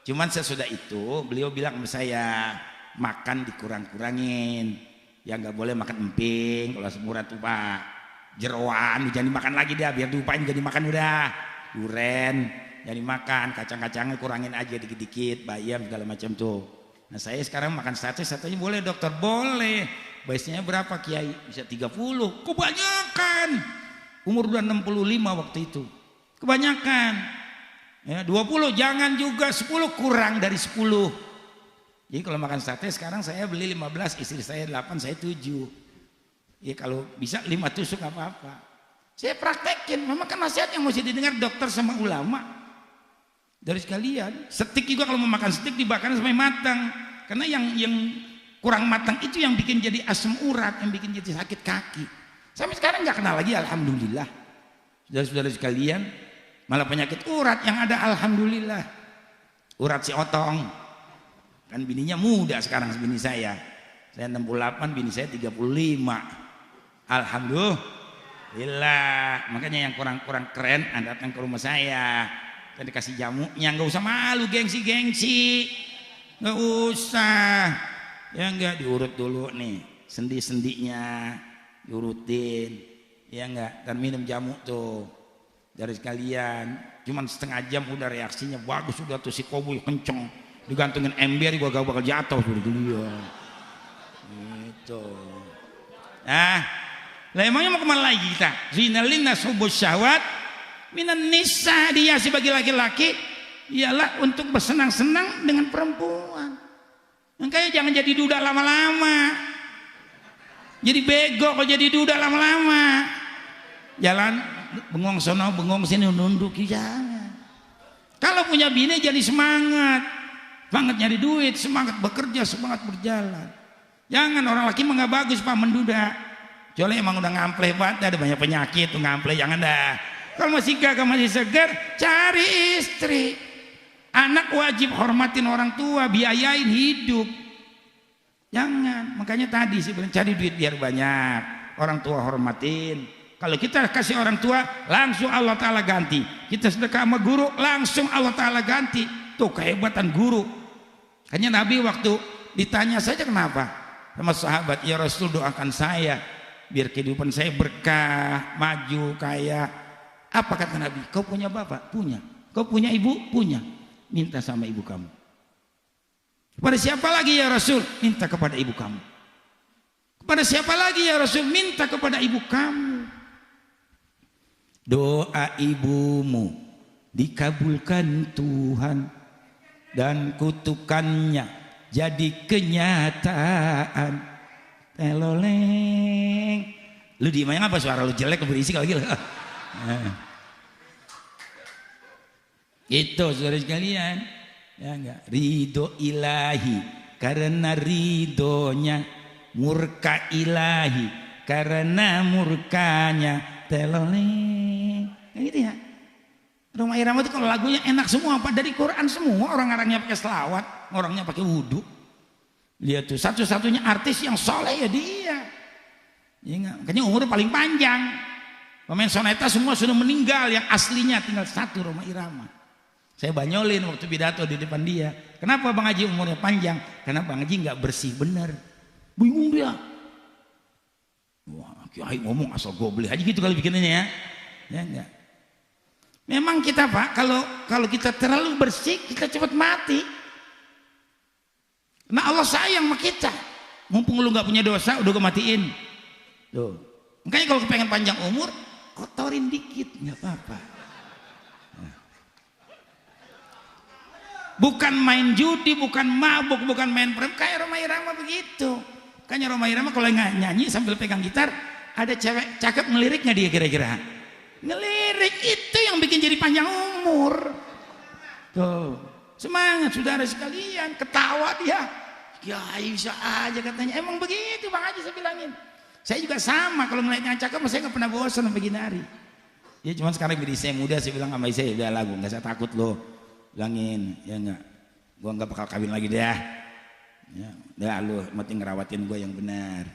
cuman sesudah itu beliau bilang sama saya, makan dikurang-kurangin. Ya nggak boleh makan emping kalau semurat tuh Pak. Jeroan jangan dimakan lagi dah, biar diupain jadi makan udah. Duren jangan dimakan, kacang-kacangnya kurangin aja dikit-dikit, bayam segala macam tuh. Nah saya sekarang makan satenya boleh dokter, boleh. Biasanya berapa Kiai? Bisa 30. Kebanyakan. Umur udah 65 waktu itu. Kebanyakan. Ya, 20 jangan juga, 10 kurang dari 10. Jadi kalau makan sate sekarang saya beli 15, istri saya 8, saya 7. Ya kalau bisa 5 tusuk apa-apa. Saya praktekin, memang kan nasihat yang mesti didengar dokter sama ulama. Dari sekalian, steak juga kalau mau makan steak dibakar sampai matang. Karena yang kurang matang itu yang bikin jadi asam urat, yang bikin jadi sakit kaki. Sampai sekarang nggak kenal lagi, alhamdulillah. Saudara-saudara sekalian, malah penyakit urat yang ada alhamdulillah. Urat si otong. Kan bininya muda sekarang bini saya. Saya 68, bini saya 35. Alhamdulillah. Makanya yang kurang-kurang keren datang ke rumah saya. Saya dikasih jamunya, nggak usah malu, gengsi-gengsi. Nggak usah. Ya enggak, diurut dulu nih sendi-sendinya, diurutin. Ya enggak, dan minum jamu tuh dari sekalian. Cuman setengah jam udah reaksinya bagus, udah tuh si koboi kenceng, digantungin ember gua gak bakal jatuh tuh dia. Gitu. Nah, lah emangnya mau kemana lagi kita? Zinalina subus syahwat minan nisa, dia sebagai laki-laki ialah untuk bersenang-senang dengan perempuan. Makanya jangan jadi duda lama-lama. Jadi bego kalau jadi duda lama-lama. Jalan bengong sono, bengong sini, nunduk, jangan. Kalau punya bini jadi semangat. Semangat nyari duit, semangat bekerja, semangat berjalan. Jangan, orang laki mah nggak bagus Pak menduda. Kecuali emang udah ngampleh banget, ada banyak penyakit tuh ngampleh, jangan dah. Kalau masih gagah, masih segar, cari istri. Anak wajib hormatin orang tua, biayain hidup. Jangan, makanya tadi sebenarnya cari duit biar banyak, orang tua hormatin. Kalau kita kasih orang tua, langsung Allah Ta'ala ganti. Kita sedekah sama guru, langsung Allah Ta'ala ganti. Tuh kehebatan guru. Hanya Nabi waktu ditanya saja kenapa sama sahabat, ya Rasul doakan saya biar kehidupan saya berkah, maju, kaya. Apa kata Nabi? Kau punya bapak? Punya. Kau punya ibu? Punya. Minta sama ibu kamu. Kepada siapa lagi ya Rasul? Minta kepada ibu kamu. Kepada siapa lagi ya Rasul? Minta kepada ibu kamu. Doa ibumu dikabulkan Tuhan dan kutukannya jadi kenyataan. Teloleng. Lu diem aja, apa suara lu jelek berisik lagi. Itu saudara sekalian, ya enggak, ridho ilahi karena ridhonya, murka ilahi karena murkanya. Teloleng, gitu ya. Rhoma Irama itu kalau lagunya enak semua, apa dari Quran semua, orang-orangnya pakai selawat, orangnya pakai wudhu. Lihat tuh, satu-satunya artis yang soleh ya dia. Ya enggak, makanya umurnya paling panjang. Pemain soneta semua sudah meninggal, yang aslinya tinggal satu, Rhoma Irama. Saya banyolin waktu pidato di depan dia. Kenapa Bang Haji umurnya panjang? Karena Bang Haji nggak bersih benar. Bingung dia. Wah, Kiai ngomong asal gobleh aja gitu kalau bikinnya ya. Ya enggak. Memang kita Pak, kalau kita terlalu bersih, kita cepat mati. Nah Allah sayang sama kita. Mumpung lu nggak punya dosa, udah gue matiin. Tuh. Makanya kalau pengen panjang umur, kotorin dikit, nggak apa-apa. Bukan main judi, bukan mabuk, bukan main perempuan. Kayak Rhoma Irama begitu. Kayaknya Rhoma Irama kalau nyanyi sambil pegang gitar, ada cewek cakep ngelirik nggak dia kira-kira? Ngelirik, itu yang bikin jadi panjang umur. Tuh, semangat saudara sekalian, ketawa dia. Ya bisa aja katanya. Emang begitu Bang Haji saya bilangin. Saya juga sama, kalau ngeliat yang cakep, saya nggak pernah bosan sampai gini hari. Ya cuma sekarang bini saya muda, saya bilang sama saya, udah lagu, nggak usah takut loh. Bilangin, ya enggak, gua nggak bakal kawin lagi deh. Ya, udah lu penting ngerawatin gua yang benar.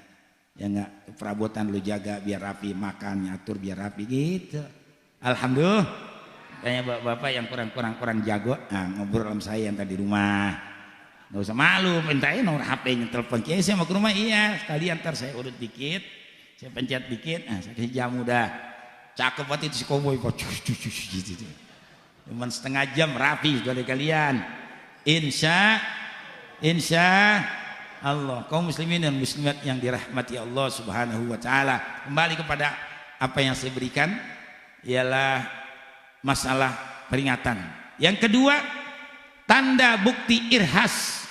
Ya enggak, perabotan lu jaga biar rapi, makan nyatur biar rapi gitu. Alhamdulillah. Kayaknya bapak-bapak yang kurang jago, ngobrol sama saya yang tadi rumah. Nggak usah malu, mintain nomor HP-nya, telepon Kiai saya mau ke rumah, iya sekali antar saya urut dikit, saya pencet dikit, nah saya kasih jamu dah, cakep banget itu si koboi, gitu. Cuman setengah jam rapi dari kalian, insya Allah. Kaum muslimin dan muslimat yang dirahmati Allah Subhanahu wa taala, kembali kepada apa yang saya berikan ialah masalah peringatan. Yang kedua, tanda bukti irhas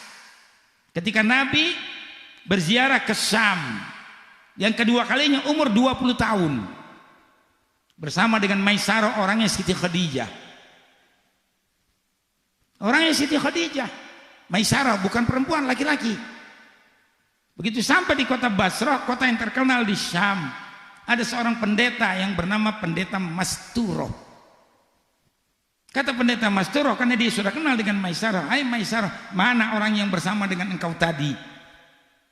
ketika Nabi berziarah ke Syam yang kedua kalinya umur 20 tahun bersama dengan Maisarah, orangnya Siti Khadijah. Orangnya Siti Khadijah, Maisarah bukan perempuan, laki-laki. Begitu sampai di kota Basrah, kota yang terkenal di Syam, ada seorang pendeta yang bernama pendeta Masturoh. Kata pendeta Masturoh, karena dia sudah kenal dengan Maisarah, hai Maisarah, mana orang yang bersama dengan engkau tadi?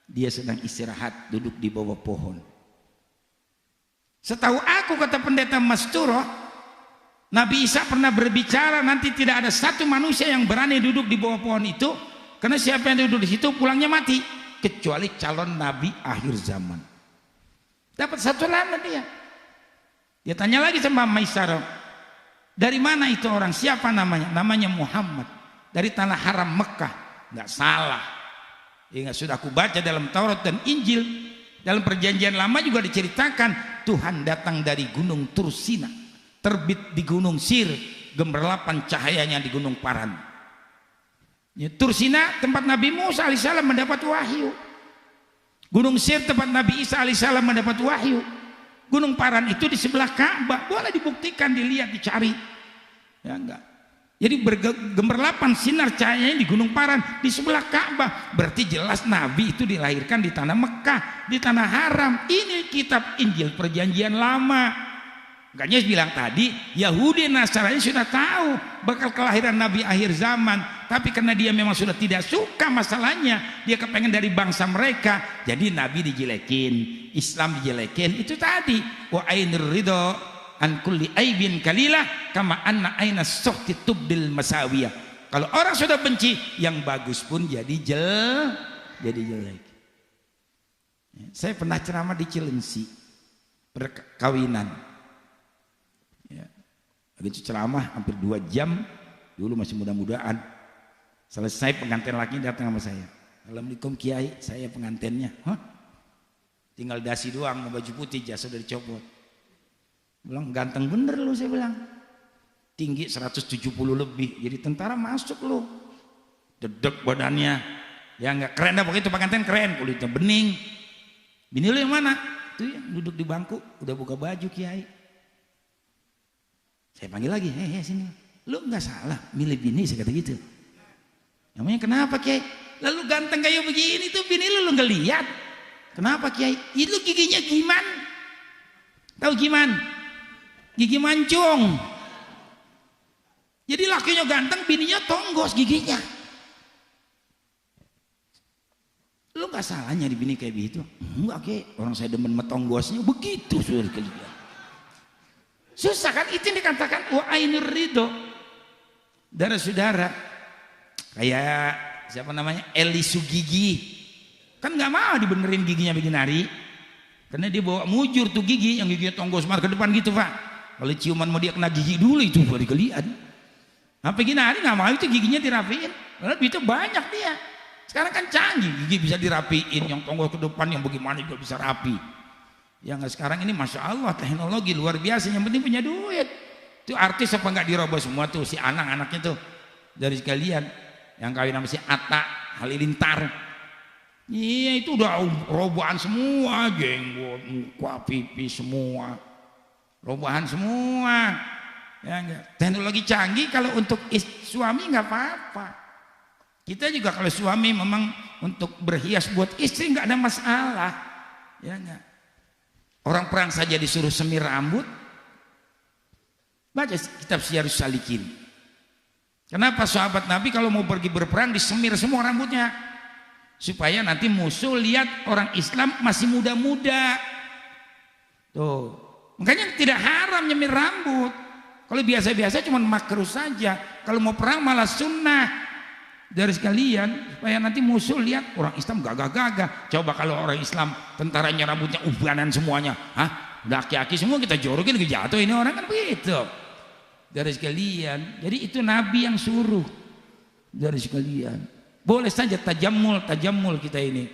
Dia sedang istirahat duduk di bawah pohon. Setahu aku, kata pendeta Masturoh, Nabi Isa pernah berbicara nanti tidak ada satu manusia yang berani duduk di bawah pohon itu, karena siapa yang duduk di situ pulangnya mati, kecuali calon Nabi akhir zaman. Dapat satu lama dia. Dia tanya lagi sama Maisarah, dari mana itu orang? Siapa namanya? Namanya Muhammad. Dari tanah haram Mekah. Nggak salah. Ya, sudah aku baca dalam Taurat dan Injil. Dalam perjanjian lama juga diceritakan Tuhan datang dari gunung Tursina, terbit di gunung Sir, gemerlapan cahayanya di gunung Paran. Ya, Tursina tempat Nabi Musa alaihissalam mendapat wahyu. Gunung Sir tempat Nabi Isa alaihissalam mendapat wahyu. Gunung Paran itu di sebelah Ka'bah, boleh dibuktikan, dilihat, dicari. Ya enggak. Jadi bergemerlapan sinar cahayanya di Gunung Paran di sebelah Ka'bah. Berarti jelas Nabi itu dilahirkan di tanah Mekah, di tanah haram. Ini kitab Injil perjanjian lama. Makanya bilang tadi, Yahudi Nasrani sudah tahu bakal kelahiran Nabi akhir zaman, tapi karena dia memang sudah tidak suka masalahnya, dia kepengen dari bangsa mereka, jadi Nabi dijelekin, Islam dijelekin. Itu tadi, wa ainir ridho an kulli aibin kalilah kama anna aina suhti tubdil masawiyah. Kalau orang sudah benci, yang bagus pun jadi jelek. Saya pernah ceramah di Cilengsi, perkawinan. Begitu ceramah hampir 2 jam, dulu masih muda-mudaan. Selesai pengantin laki datang sama saya. Assalamualaikum Kiai, saya pengantinnya. Hah? Tinggal dasi doang, mau baju putih, jas sudah dicopot. Bilang ganteng bener lu, saya bilang. Tinggi 170 lebih, jadi tentara masuk lu. Dedek badannya. Ya enggak keren dah, begitu pengantin keren, kulitnya bening. Bini lu yang mana? Tuh yang duduk di bangku, udah buka baju Kiai. Saya panggil lagi, sini. Lu nggak salah milih bini, saya kata gitu. Namanya kenapa Kiai? Lalu ganteng kayak begini tuh bini lu nggak lihat? Kenapa Kiai? Itu giginya gimana? Tahu gimana? Gigi mancung. Jadi lakinya ganteng, bininya tonggos giginya. Lu nggak salah nyari bini kayak begitu? Enggak Kiai, orang saya demen metonggosnya begitu sudah kalian. Susah kan, itu yang dikatakan wa ainur ridho. Saudara-saudara, kayak siapa namanya, Eli Sugigi, kan nggak mau dibenerin giginya bikin hari, karena dia bawa mujur tuh gigi, yang giginya tonggos mar ke depan gitu Pak. Kalau ciuman mau dia kena gigi dulu itu baru dikelihat. Sampai gini hari nggak mau itu giginya dirapiin, karena itu banyak dia. Sekarang kan canggih, gigi bisa dirapiin, yang tonggos ke depan yang bagaimana juga bisa rapi. Yang sekarang ini Masya Allah teknologi luar biasa, yang penting punya duit. Itu artis apa nggak dirobos semua tuh, si anak-anaknya tuh dari sekalian yang kawin sama si Atta Halilintar. Iya itu udah robohan semua, jenggot, muka, pipi semua, robohan semua. Ya enggak. Teknologi canggih, kalau untuk suami nggak apa-apa. Kita juga kalau suami memang untuk berhias buat istri nggak ada masalah. Ya enggak. Orang perang saja disuruh semir rambut. Baca kitab Syiarus Salikin. Kenapa sahabat Nabi kalau mau pergi berperang disemir semua rambutnya? Supaya nanti musuh lihat orang Islam masih muda-muda. Tuh. Makanya tidak haram nyemir rambut. Kalau biasa-biasa cuma makruh saja. Kalau mau perang malah sunnah. Dari sekalian supaya nanti musuh lihat orang Islam gagah-gagah. Coba kalau orang Islam tentaranya rambutnya ubanan semuanya, hah? Udah aki-aki semua kita jorokin jatuh ini orang kan begitu. Dari sekalian, jadi itu Nabi yang suruh. Dari sekalian, boleh saja tajamul kita ini,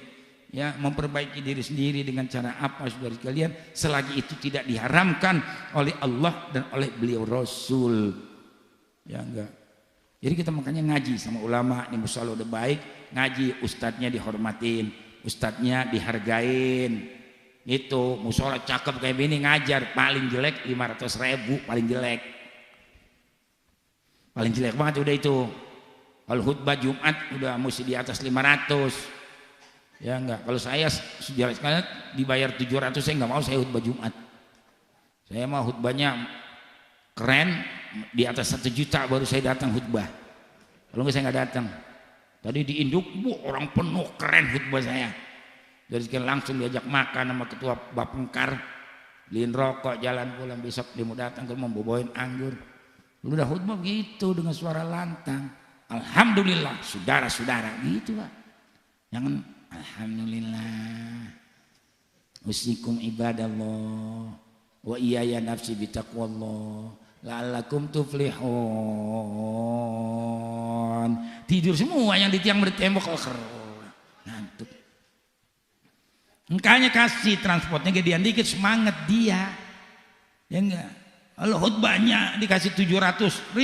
ya memperbaiki diri sendiri dengan cara apa saudara sekalian, selagi itu tidak diharamkan oleh Allah dan oleh beliau Rasul, ya enggak. Jadi kita makanya ngaji sama ulama, ini musola udah baik, ngaji ustadznya dihormatin, ustadznya dihargain. Itu musola cakep kayak gini ngajar, paling jelek 500.000, paling jelek banget udah itu. Kalau khutbah Jumat udah mesti di atas 500, ya enggak. Kalau saya sejarah sekalian dibayar 700 saya nggak mau, saya khutbah Jumat. Saya mau khutbahnya keren, di atas 1 juta baru saya datang khutbah. Kalau enggak saya nggak datang. Tadi di Induk, orang penuh keren khutbah saya. Dari sekian langsung diajak makan sama ketua Bapengkar, beliin rokok, jalan pulang, besok dia mau datang ke rumah bawain anggur. Lu udah khutbah gitu dengan suara lantang. Alhamdulillah, saudara-saudara gitu Pak. Jangan alhamdulillah. Usikum ibadallah wa iyaya nafsi bitaqwallah la'allakum tuflihun. Tidur semua yang di tiang bertembok ngantuk. Makanya kasih transportnya gedean dikit, semangat dia. Ya enggak. Kalau khutbahnya dikasih 700.000,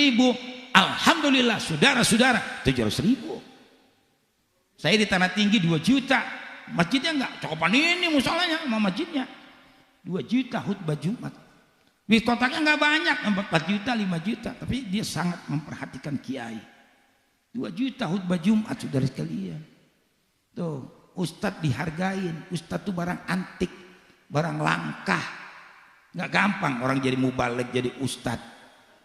alhamdulillah saudara-saudara 700.000. Saya di Tanah Tinggi 2 juta, masjidnya enggak cokopan ini musolanya sama masjidnya 2 juta khutbah Jumat. Wis kotaknya enggak banyak, 4 juta 5 juta, tapi dia sangat memperhatikan kiai. 2 juta khutbah Jumat saudara sekalian. Tuh, ustadz dihargain. Ustadz tuh barang antik, barang langkah. Enggak gampang orang jadi mubaligh jadi ustadz.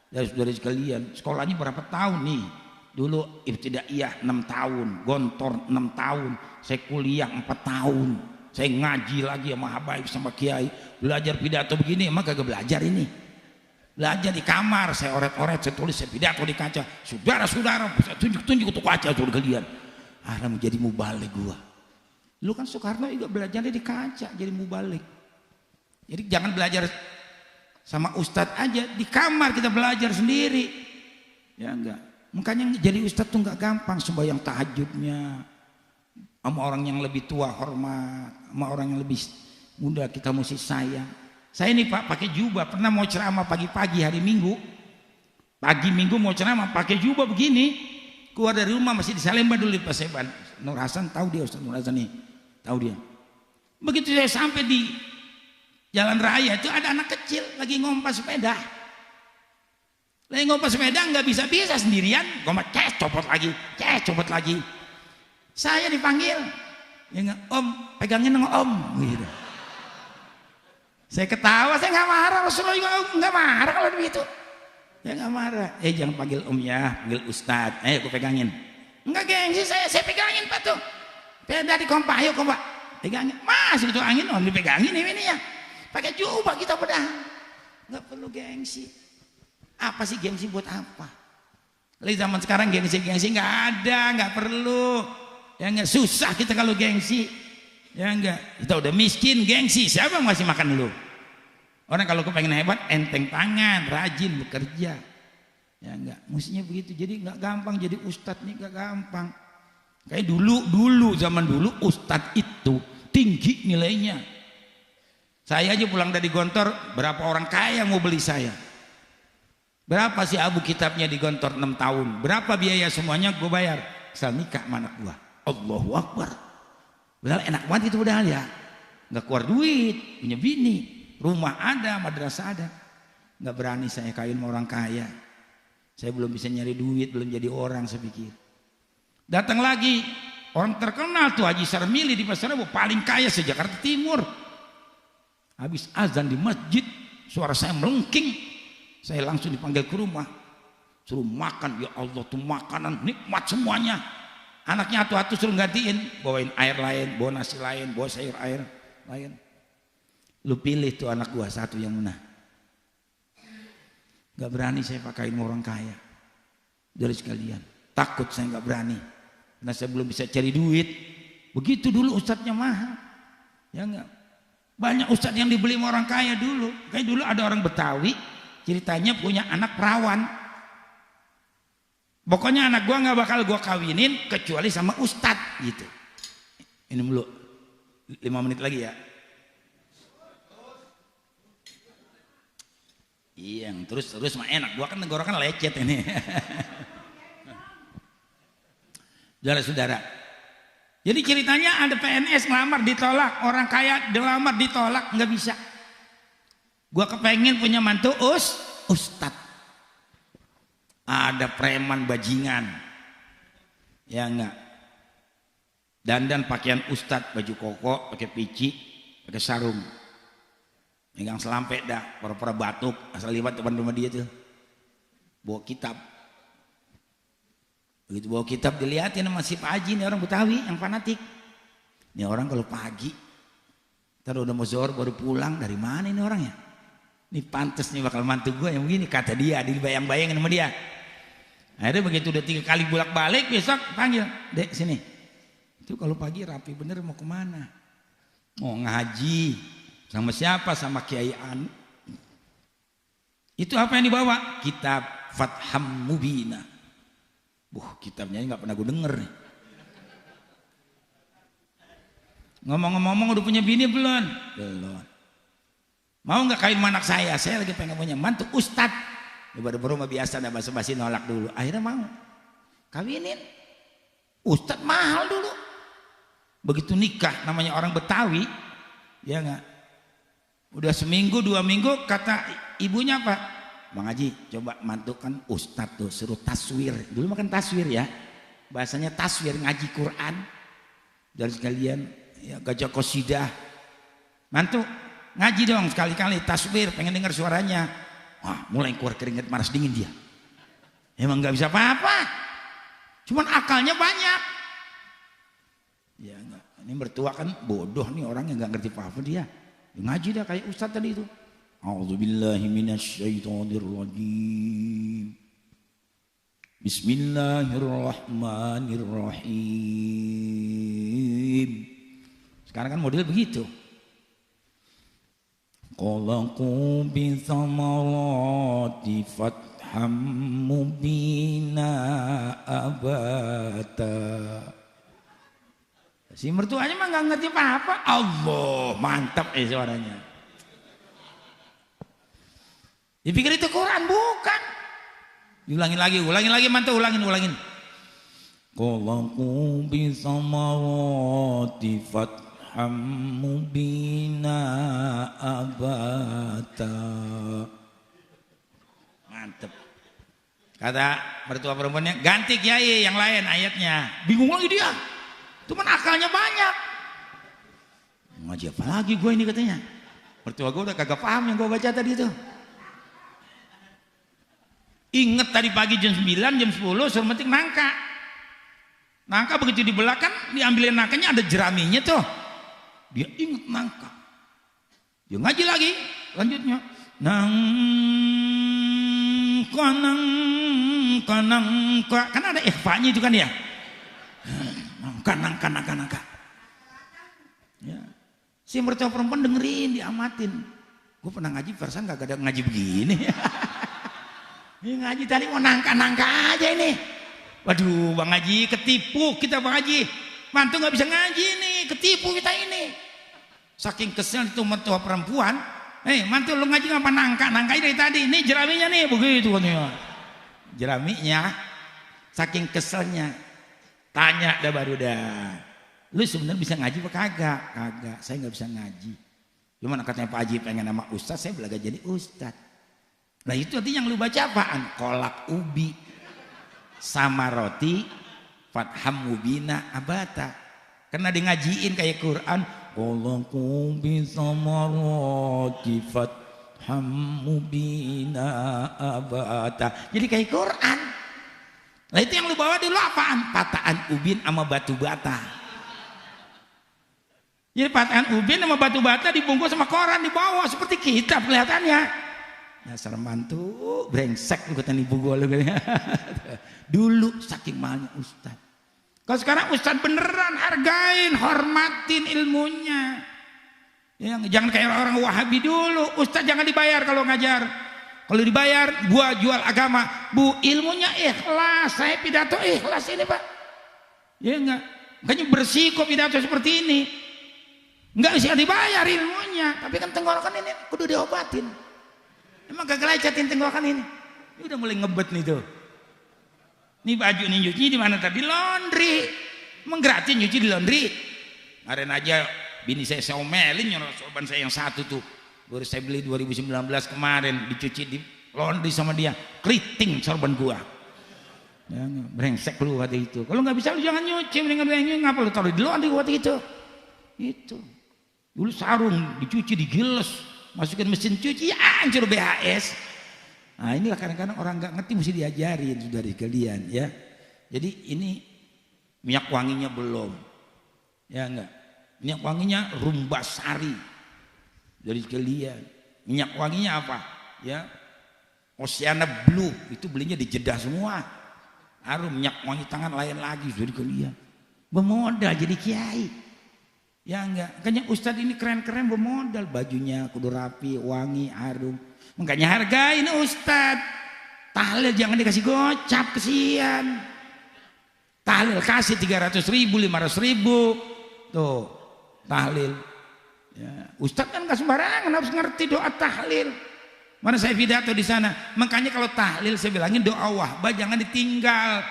Dari saudara sekalian, sekolahnya berapa tahun nih? Dulu ibtidaiyah 6 tahun, gontor 6 tahun, saya kuliah 4 tahun. Saya ngaji lagi sama habaib sama kiai, belajar pidato begini, emang kagak belajar ini. Belajar di kamar, saya oret-oret, saya tulis, saya pidato di kaca. Saudara-saudara, saya tunjuk-tunjuk untuk kaca saudara sekalian. Akhirnya menjadi mubaligh gua. Lu kan Soekarno juga belajarnya di kaca, jadi mubaligh. Jadi jangan belajar sama ustadz aja, di kamar kita belajar sendiri. Ya enggak. Makanya jadi ustadz tuh enggak gampang, sembahyang tahajudnya sama orang yang lebih tua hormat, sama orang yang lebih muda kita mesti sayang. Saya nih Pak pakai jubah, pernah mau ceramah pagi-pagi hari Minggu. Pagi Minggu mau ceramah pakai jubah begini. Keluar dari rumah masih di Salemba dulu di Paseban. Nur Hasan tahu dia, Ustaz Nur Hasan nih. Tahu dia. Begitu saya sampai di jalan raya itu ada anak kecil lagi ngompas sepeda. Lagi ngompas sepeda nggak bisa sendirian, ngompas copot lagi. Saya dipanggil, ya nggak, Om, pegangin dong Om, gitu. Saya ketawa, saya nggak marah, Rasulullah juga nggak marah kalau begitu. Ya nggak marah. Jangan panggil Om ya, panggil Ustadz. Ayo aku pegangin. Enggak gengsi, saya pegangin Pak tuh. Peda di kompak, ayo kompak, pegangin. Masuk itu angin, oh dipegangin ini ya. Pakai jubah kita pedang. Nggak perlu gengsi. Apa sih gengsi buat apa? Di zaman sekarang gengsi nggak ada, nggak perlu. Ya nggak, susah kita kalau gengsi. Ya enggak, kita udah miskin gengsi, siapa yang masih makan dulu? Orang kalau kepengen hebat enteng tangan, rajin bekerja. Ya enggak, mestinya begitu. Jadi enggak gampang jadi ustadz nih, enggak gampang. Kayak dulu zaman dulu ustadz itu tinggi nilainya. Saya aja pulang dari Gontor, berapa orang kaya mau beli saya? Berapa sih abu kitabnya di Gontor 6 tahun? Berapa biaya semuanya gue bayar? Asal nikah sama anak gue. Allahu Akbar. Padahal enak banget itu padahal ya. Nggak keluar duit, punya bini, rumah ada, madrasah ada. Nggak berani saya kawin sama orang kaya. Saya belum bisa nyari duit, belum jadi orang saya pikir. Datang lagi orang terkenal tuh Haji Sarmili di Pasar Rebo, paling kaya se-Jakarta Timur. Habis azan di masjid, suara saya melengking. Saya langsung dipanggil ke rumah, suruh makan. Ya Allah tuh makanan nikmat semuanya. Anaknya atu-atu suruh gantiin, bawain air lain, bawa nasi lain, bawa sayur air lain. Lu pilih tuh anak gua satu yang mana. Gak berani saya pakain orang kaya. Dari sekalian. Takut saya nggak berani. Karena saya belum bisa cari duit. Begitu dulu ustadznya mahal. Ya enggak. Banyak ustadz yang dibeli sama orang kaya dulu. Kayak dulu ada orang Betawi ceritanya punya anak perawan. Pokoknya anak gua nggak bakal gua kawinin kecuali sama ustadz gitu. Ini dulu 5 menit lagi ya. Iya, terus mah enak. Gua kan tenggorokan lecet ini. Saudara-saudara. Jadi ceritanya ada PNS ngelamar ditolak, orang kaya dilamar ditolak, nggak bisa. Gua kepengen punya mantu ustad. Ada preman bajingan, ya enggak. Dandan pakaian ustad, baju koko, pakai pici, pakai sarung, megang selampe dah, pura-pura batuk, asal liwat depan rumah dia tuh, bawa kitab. Begitu bawa kitab dilihatin sama si Pak Haji, ini orang Betawi yang fanatik. Ini orang kalau pagi, ntar udah mau zuhur baru pulang, dari mana ini orangnya? Ini pantes nih bakal mantu gue yang begini, kata dia, dibayang-bayangin sama dia. Akhirnya begitu udah 3 kali bolak-balik, besok panggil, dek sini. Itu kalau pagi rapi bener mau kemana? Mau ngaji, sama siapa? Sama Kiai Anu. Itu apa yang dibawa? Kitab Fatham Mubina. Kitabnya nggak pernah gue denger nih. Ngomong-ngomong udah punya bini belum? Belum. Mau nggak kawin sama anak saya? Saya lagi pengen punya mantu ustad. Baru rumah biasa ada basa-basi nolak dulu. Akhirnya mau kawinin. Ustad mahal dulu. Begitu nikah namanya orang Betawi, ya nggak. Udah seminggu 2 minggu kata ibunya apa? Bang Haji, coba mantu kan ustadz tuh suruh taswir. Dulu makan taswir ya. Bahasanya taswir, ngaji Quran. Dan sekalian ya gajah qasidah. Mantu, ngaji dong sekali-kali taswir, pengen dengar suaranya. Wah, mulai keluar keringat panas dingin dia. Emang nggak bisa apa-apa. Cuman akalnya banyak. Ya enggak. Ini mertua kan bodoh nih orang yang nggak ngerti apa-apa dia. Ngaji dah kayak ustadz tadi itu. A'udzubillahi minasyaitonirrajim. Bismillahirrahmanirrahim. Sekarang kan model begitu. Qalaqu bi thamarati fatham mubina abata. Si mertuanya mah nggak ngerti apa-apa. Allah, mantap suaranya. Dipikir itu Quran, bukan. Ulangin lagi mantu, ulangin. Qalaqu bi thamarati fatham mubina abata. Mantep. Kata mertua perempuannya, ganti kiai yang lain ayatnya. Bingung lagi dia. Cuman akalnya banyak. Ngaji apa lagi gue ini katanya. Mertua gue udah kagak paham yang gue baca tadi itu. Ingat tadi pagi jam 9, jam 10 suruh metik nangka. Nangka begitu dibelah kan diambilin nangkanya ada jeraminya tuh. Dia ingat nangka. Dia ngaji lagi lanjutnya. Nangka. Kan ada ikhfanya itu kan ya. Nangka. Ya. Si mertua perempuan dengerin, diamatin. Gue pernah ngaji perasaan gak ada ngaji begini. Ini ngaji tadi mau nangka aja ini. Waduh Bang Haji ketipu kita Bang Haji. Mantu gak bisa ngaji nih, ketipu kita ini. Saking kesel itu mertua perempuan. Mantu lu ngaji ngapa nangka dari tadi. Ini jeraminya nih begitu katanya. Jeraminya saking keselnya. Tanya dah baru dah. Lu sebenarnya bisa ngaji apa kagak? Kagak, saya nggak bisa ngaji. Cuman katanya Pak Haji pengen nama ustaz, saya belajar jadi ustaz. Nah itu artinya yang lu baca apaan? Kolak ubi sama roti fatham mubina abata. Karena di ngajiin kayak Quran. Kolak ubi sama roti fatham mubina abata. Jadi kayak Quran. Nah itu yang lu bawa dulu apaan? Pataan ubin sama batu bata. Jadi pataan ubin sama batu bata dibungkus sama koran di bawah seperti kitab kelihatannya. Dasar mantu brengsek lu kata ibu gua lu. Dulu saking mahalnya ustad. Kalau sekarang ustad beneran hargain, hormatin ilmunya. Ya, jangan kayak orang Wahabi dulu. Ustad jangan dibayar kalau ngajar. Kalau dibayar, gua jual agama. Bu, ilmunya ikhlas. Saya pidato ikhlas ini, Pak. Ya enggak. Makanya bersih kok pidato seperti ini. Enggak bisa dibayar ilmunya. Tapi kan tenggorokan ini kudu diobatin. Emang kagak lecatin tenggorokan ini. Ini udah mulai ngebet nih tuh. Ini baju nih nyuci di mana tadi? Laundry. Emang gratis nyuci di laundry. Kemarin aja bini saya omelin nyuruh sorban saya yang satu tuh. Baru saya beli 2019 kemarin dicuci di laundry sama dia. Keriting sorban gua. Ya, brengsek lu waktu itu. Kalau nggak bisa lu jangan nyuci, mendingan ngapa lu taruh di laundry waktu itu. Itu. Dulu sarung dicuci digiles, masukin mesin cuci, hancur BHS. Nah inilah kadang-kadang orang nggak ngerti mesti diajarin sudah dari kalian ya. Jadi ini minyak wanginya belum, ya enggak. Minyak wanginya Rumbasari dari kalian. Minyak wanginya apa? Ya Oceana Blue itu belinya di Jeddah semua. Harum minyak wangi tangan lain lagi dari kalian. Bermodal jadi kiai. Ya enggak, makanya ustadz ini keren-keren bermodal, bajunya kudu rapi, wangi, harum. Makanya hargain ustadz. Tahlil jangan dikasih gocap, kesian. Tahlil kasih 300.000, 500.000. Tuh, tahlil. Ya, ustadz kan gak sembarangan, harus ngerti doa tahlil. Mana saya pidato di sana. Makanya kalau tahlil saya bilangin doa wahbah jangan ditinggal.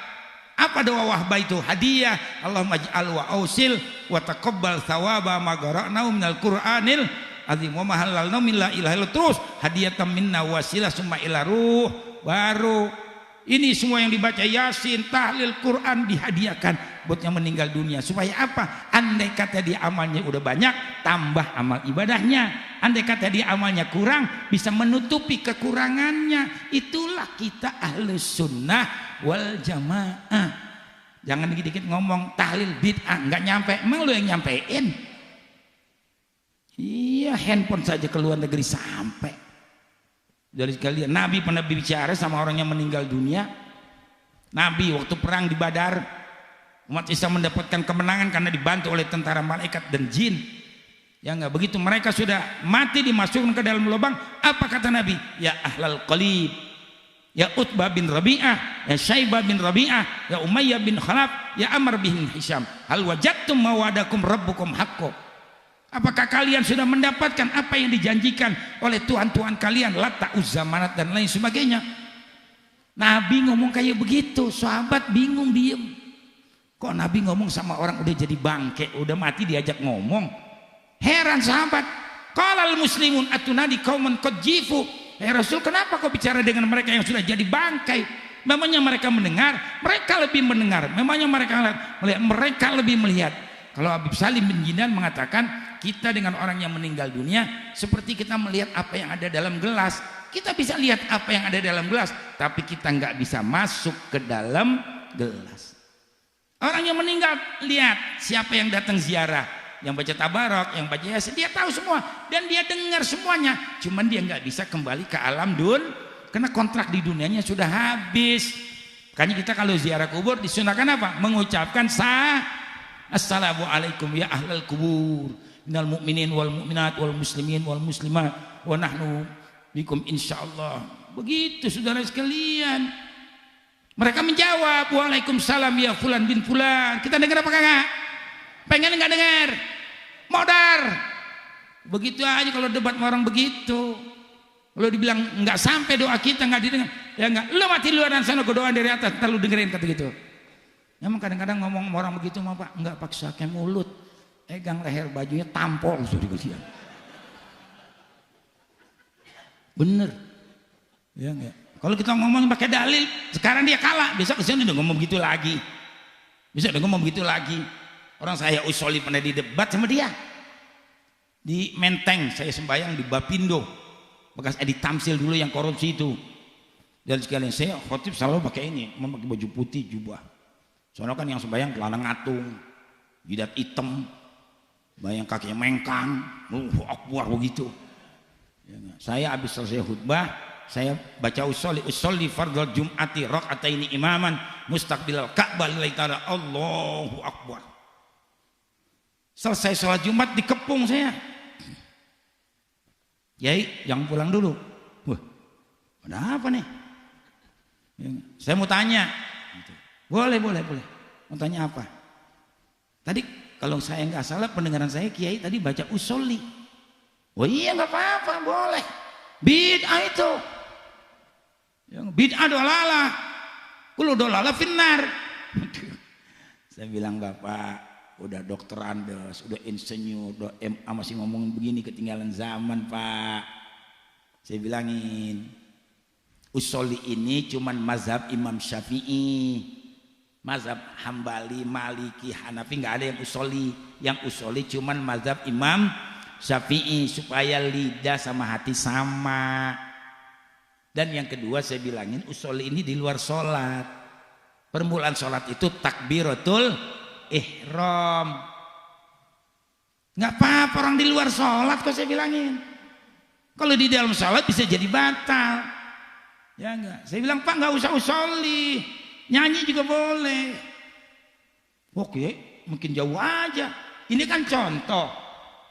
Apa doa wahbah itu? Hadiah. Allahumma ij'al wa ausil wa taqabbal thawaba ma qara'nahu minal Qur'anil azim wa ma halalna min la ilaha illallah. Terus hadiyatan minna wasilah summa ila ruh. Baru ini semua yang dibaca Yasin, tahlil, Quran dihadiahkan buat yang meninggal dunia. Supaya apa? Andai kata dia amalnya udah banyak, tambah amal ibadahnya. Andai kata dia amalnya kurang, bisa menutupi kekurangannya. Itulah kita ahlus sunnah wal jamaah. Jangan dikit-dikit ngomong tahlil bid'ah, nggak nyampe. Emang lu yang nyampein? Iya, handphone saja ke luar negeri sampai. Dari sekalian, Nabi pernah bicara sama orang yang meninggal dunia. Nabi waktu perang di Badar, umat Islam mendapatkan kemenangan karena dibantu oleh tentara malaikat dan jin. Ya enggak, begitu mereka sudah mati dimasukkan ke dalam lubang, apa kata Nabi? Ya ahlal qalib, ya Utbah bin Rabi'ah, ya Syaibah bin Rabi'ah, ya Umayyah bin Khalaf, ya Amr bin Hisham, hal wajadtum mawadakum rabbukum haqqo. Apakah kalian sudah mendapatkan apa yang dijanjikan oleh Tuhan-Tuhan kalian, Lata, Uzza, Manat dan lain sebagainya? Nabi ngomong kayak begitu, sahabat bingung diem. Kok Nabi ngomong sama orang udah jadi bangke, udah mati diajak ngomong? Heran sahabat. Qalal muslimun atunadi qauman qad jifu. Rasul, kenapa kau bicara dengan mereka yang sudah jadi bangkai? Memangnya mereka mendengar? Mereka lebih mendengar. Memangnya mereka melihat? Mereka lebih melihat. Kalau Habib Salim bin Jinan mengatakan, kita dengan orang yang meninggal dunia seperti kita melihat apa yang ada dalam gelas. Kita bisa lihat apa yang ada dalam gelas, tapi kita nggak bisa masuk ke dalam gelas. Orang yang meninggal, lihat siapa yang datang ziarah, yang baca tabarok, yang baca yasin, dia tahu semua dan dia dengar semuanya. Cuman dia nggak bisa kembali ke alam karena kontrak di dunianya sudah habis. Makanya kita kalau ziarah kubur disunahkan apa? Mengucapkan Assalamualaikum ya ahlal kubur minal mu'minin wal mu'minat wal muslimin wal muslimat wa nahnu bikum insyaallah. Begitu saudara sekalian. Mereka menjawab waalaikumsalam ya fulan bin fulan. Kita dengar apa kagak? Pengen nggak dengar? Modar. Begitu aja kalau debat sama orang begitu. Kalau dibilang nggak sampai doa kita nggak didengar, ya nggak. Lu mati luar dan sana gue doa dari atas, ntar lu dengerin kata gitu. Emang kadang-kadang ngomong sama orang begitu mah Pak, nggak pakai mulut, pegang leher bajunya tampol sudah dikasih. Bener, ya enggak. Kalau kita ngomong pakai dalil, sekarang dia kalah, besok kesini udah ngomong begitu lagi, besok udah ngomong begitu lagi. Orang saya usoli pernah di debat sama dia di Menteng, saya sembahyang di Bapindo, bekas Edi Tamsil dulu yang korupsi itu. Dan sekalian saya khotib selalu pakai ini, memakai baju putih jubah. Soalnya kan yang sembahyang celana ngatung, jidat hitam, bayang kakinya mengkang, akbar begitu. Ya, saya habis selesai khutbah, saya baca usolli fardhal jum'ati rakaataini imaman mustaqbilal Ka'bah lillahi ta'ala, Allahu akbar. Selesai sholat Jumat dikepung saya. Yai, jangan pulang dulu. Wah, ada apa nih? Saya mau tanya. Boleh. Mau tanya apa? Tadi kalau saya nggak salah pendengaran saya Kiai tadi baca usolli. Oh iya nggak apa-apa, boleh. Bid'ah itu. Bid'ah dolalah. Kullu dolalah finnar. Saya bilang, Bapak udah dokter Andes, udah insinyur, udah MA masih ngomong begini, ketinggalan zaman, Pak. Saya bilangin, usolli ini cuman mazhab Imam Syafi'i, mazhab Hambali, Maliki, Hanafi nggak ada yang usolli. Yang usolli cuman mazhab Imam Syafi'i, supaya lidah sama hati sama. Dan yang kedua saya bilangin, usolli ini di luar sholat. Permulaan sholat itu takbiratul ihram. Nggak apa-apa orang di luar sholat kok, saya bilangin. Kalau di dalam sholat bisa jadi batal. Ya enggak. Saya bilang, Pak nggak usah usolli, nyanyi juga boleh. Oke, mungkin jauh aja. Ini kan contoh.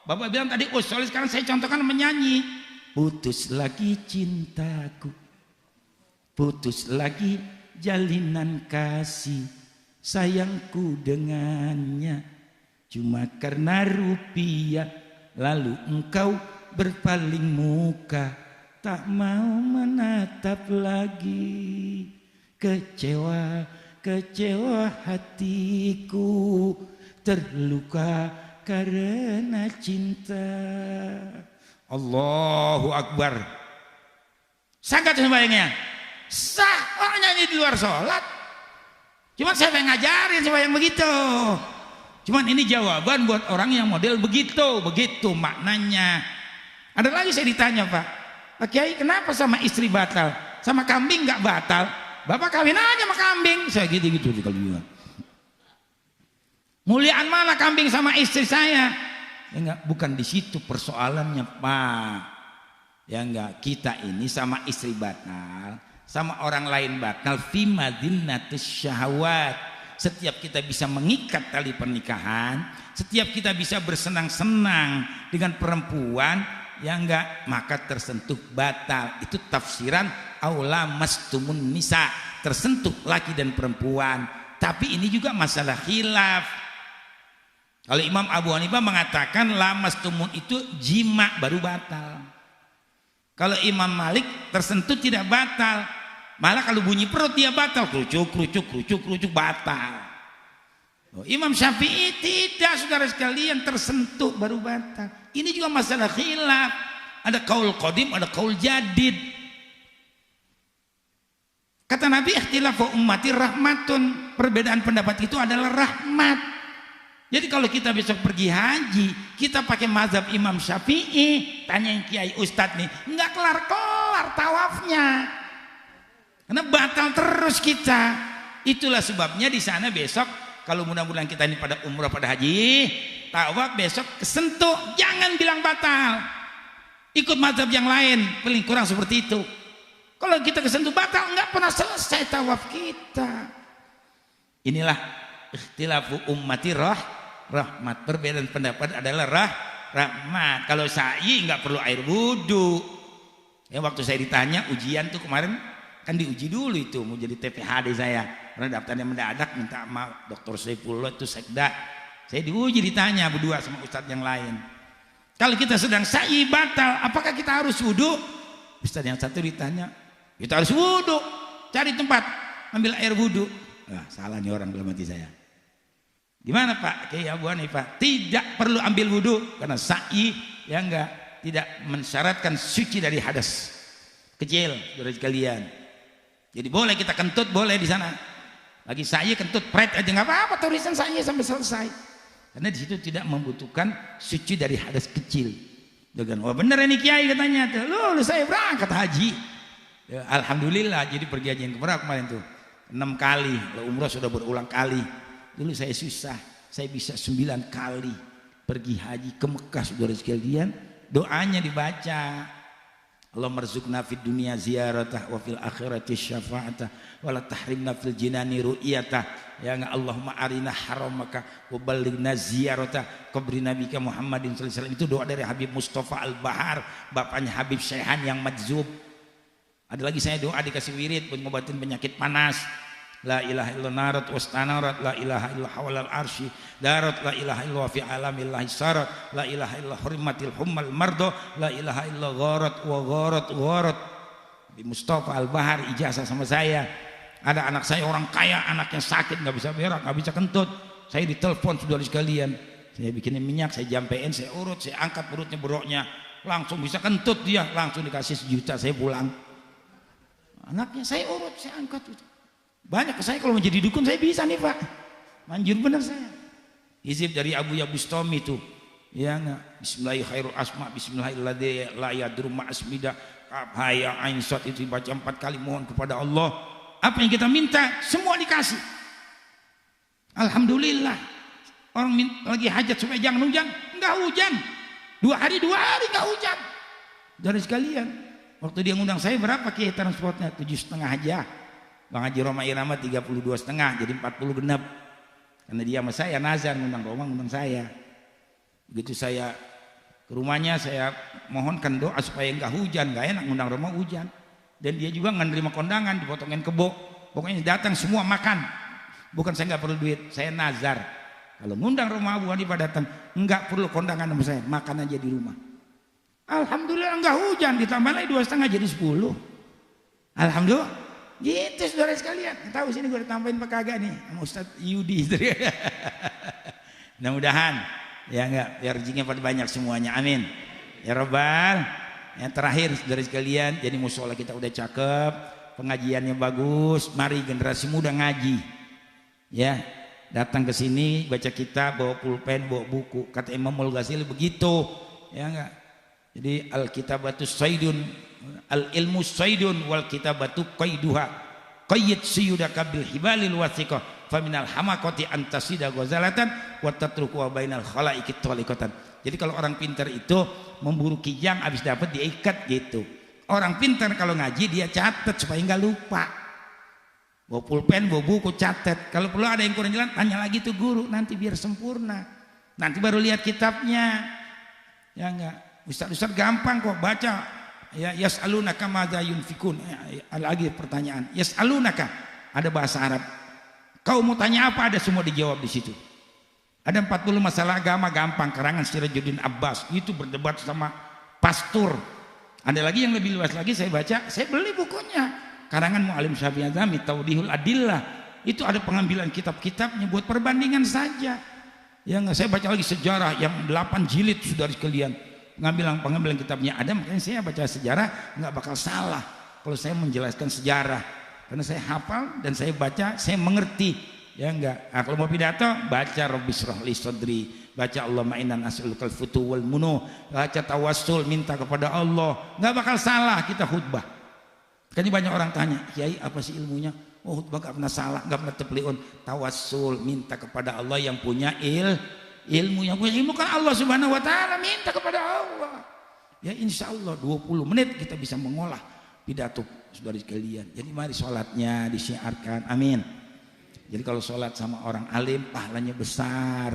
Bapak bilang tadi usolli, sekarang saya contohkan menyanyi. Putus lagi cintaku, putus lagi jalinan kasih sayangku dengannya, cuma karena rupiah lalu engkau berpaling muka, tak mau menatap lagi. Kecewa hatiku, terluka karena cinta. Allahu Akbar. Sah gak sembahyangnya? Sah, orang nyanyi di luar sholat. Cuman saya pengen ngajarin sembahyang begitu. Cuman ini jawaban buat orang yang model begitu maknanya. Ada lagi saya ditanya, Pak Kiai, kenapa sama istri batal, sama kambing nggak batal? Bapak kawin aja sama kambing. Saya gitu kalau bilang. Muliaan mana kambing sama istri saya? Ya enggak, bukan di situ persoalannya, Pak. Ya enggak, kita ini sama istri batal, sama orang lain batal fi madinnatus syahwat. Setiap kita bisa mengikat tali pernikahan, setiap kita bisa bersenang-senang dengan perempuan, ya enggak, maka tersentuh batal. Itu tafsiran aula mastumun nisa, tersentuh laki dan perempuan. Tapi ini juga masalah khilaf. Kalau Imam Abu Hanifah mengatakan lamastumun itu jima baru batal. Kalau Imam Malik tersentuh tidak batal, malah kalau bunyi perut dia batal, kerucuk batal. Imam Syafi'i tidak, saudara sekalian, tersentuh baru batal. Ini juga masalah khilaf. Ada kaul qadim, ada kaul jadid. Kata Nabi, ikhtilafu ummati rahmatun. Perbedaan pendapat itu adalah rahmat. Jadi kalau kita besok pergi haji, kita pakai mazhab Imam Syafi'i, tanyain Kiai Ustadz nih, nggak kelar-kelar tawafnya, karena batal terus kita. Itulah sebabnya di sana besok, kalau mudah-mudahan kita ini pada umrah pada haji, tawaf besok kesentuh, jangan bilang batal, ikut mazhab yang lain, paling kurang seperti itu. Kalau kita kesentuh batal, nggak pernah selesai tawaf kita. Inilah ikhtilafu ummati rahmat. Perbedaan pendapat adalah rahmat. Kalau sa'i nggak perlu air wudhu. Ya, waktu saya ditanya ujian tuh kemarin, kan diuji dulu itu mau jadi TPHD saya, karena daftarnya mendadak, minta maaf Dr. Saifullah itu sekda. Saya diuji, ditanya berdua sama ustadz yang lain, kalau kita sedang sa'i batal, apakah kita harus wudhu? Ustadz yang satu ditanya, kita harus wudhu, cari tempat ambil air wudhu. Salah nih orang dalam hati saya. Gimana Pak Kiai Abu Hanifah? Tidak perlu ambil wudhu, karena sa'i ya enggak, tidak mensyaratkan suci dari hadas kecil, saudara sekalian. Jadi boleh kita kentut, boleh di sana. Lagi sa'i kentut pret aja nggak apa-apa, tulisan sa'i sampai selesai. Karena di situ tidak membutuhkan suci dari hadas kecil. Dengan wah bener ini Kiai katanya tuh, lu saya berangkat haji. Ya, alhamdulillah, jadi pergi haji yang kemarin tuh 6 kali, umrah sudah berulang kali. Dulu saya susah, saya bisa 9 kali pergi haji ke Mekah, saudara sekalian. Doanya dibaca, Allahumma rzuqna fid dunya ziyaratah wa fil akhirati syafa'atah wa la tahrimna fil jinani ru'yatah. Ya Allahumma arina haramaka wa ballighna ziyaratah qabri nabika Muhammadin sallallahu alaihi wasallam. Itu doa dari Habib Mustafa Al-Bahar, bapaknya Habib Syaihan yang majzub. Ada lagi saya doa dikasih wirid buat ngobatin penyakit panas. La ilaha illallah narat wastanarat, la ilaha illallah hawalal arsy darat, la ilaha illallah fi alamillahi sarat, la ilaha illallah hurmatil hummal mardo, la ilaha illallah gharat wa gharat. Di Mustafa Al-Bahar ijazah sama saya. Ada anak saya orang kaya, anaknya sakit nggak bisa berak, nggak bisa kentut. Saya ditelepon saudara sekalian, saya bikinin minyak, saya jampein, saya urut, saya angkat perutnya beroknya, langsung bisa kentut dia, langsung dikasih 1 juta, saya pulang. Anaknya saya urut, saya angkat itu. Banyak ke saya kalau menjadi dukun saya bisa nih Pak, manjur bener saya. Hizib dari Abu Bustami itu, ya nggak. Bismillahirrahmanirrahim asma, Bismillahirrahmanirrahim la yadru ma'asmida haya ain sot, itu dibaca 4 kali, mohon kepada Allah apa yang kita minta semua dikasih. Alhamdulillah. Orang lagi hajat supaya jangan hujan, nggak hujan. 2 hari nggak hujan. Dari sekalian, waktu dia ngundang saya berapa kiai transportnya? 7,5 aja. Bang Haji Roma Irama 32,5, jadi 40 genap. Karena dia sama saya nazar ngundang Roma, ngundang saya. Begitu saya ke rumahnya, saya mohonkan doa supaya enggak hujan, enggak enak ngundang Roma hujan. Dan dia juga nggak nerima kondangan, dipotongin kebo. Pokoknya datang semua makan. Bukan saya nggak perlu duit, saya nazar. Kalau ngundang Roma Abu Hanifah datang, enggak perlu kondangan sama saya, makan aja di rumah. Alhamdulillah enggak hujan, ditambah lagi 2,5 jadi 10. Alhamdulillah. Gitu saudara sekalian, tahu sini gue tambahin apa kagak nih sama Ustadz Yudi. Mudah-mudahan ya enggak, biar rezekinya pada banyak semuanya, amin ya Rabbal. Yang terakhir saudara sekalian, jadi musola kita udah cakep, pengajiannya bagus, mari generasi muda ngaji ya, datang ke sini baca kitab, bawa pulpen, bawa buku. Kata Imam Al-Ghazali begitu ya enggak. Jadi al-kitabatus saydun, al-ilmu saydun wal kitabatu qaiduha qayyid siyudaka bil hibalil wathiqah faminal hamakati antasida ghazalatan wa tatruku wa bainal khalaiqit taliqatan. Jadi kalau orang pintar itu memburu kijang, habis dapat dia ikat gitu. Orang pintar kalau ngaji dia catat supaya enggak lupa. Bawa pulpen, bawa buku, catat. Kalau perlu ada yang kurang jelas tanya lagi tuh guru, nanti biar sempurna. Nanti baru lihat kitabnya. Ya enggak. Ustaz gampang kok baca. Ya yas'alunaka madza yunfikun. Lagi pertanyaan. Yas'alunaka, ada bahasa Arab. Kau mau tanya apa, ada semua dijawab di situ. Ada 40 masalah agama gampang, karangan Sirajuddin Abbas. Itu berdebat sama pastor. Ada lagi yang lebih luas lagi saya baca, saya beli bukunya. Karangan Mu'alim Syafi'i Azami Tawdihul Adillah. Itu ada pengambilan kitab-kitabnya buat perbandingan saja. Ya enggak, saya baca lagi sejarah yang 8 jilid sudah sekalian. Pengambilan kitabnya ada, makanya saya baca sejarah nggak bakal salah kalau saya menjelaskan sejarah, karena saya hafal dan saya baca, saya mengerti. Ya enggak. Nah, kalau mau pidato baca Rabbi shrah li sadri, baca Allahumma inna nas'alukal futu wal munu, baca tawassul, minta kepada Allah, nggak bakal salah kita khutbah. Kan banyak orang tanya, Kiai apa sih ilmunya? Oh, khutbah nggak pernah salah, nggak pernah terpeliun. Tawassul, minta kepada Allah yang punya ilmu, yang punya ilmu kan Allah Subhanahu wa taala, minta kepada Allah. Ya insya Allah 20 menit kita bisa mengolah pidato saudara sekalian. Jadi mari sholatnya disiarkan, amin. Jadi kalau sholat sama orang alim pahalanya besar.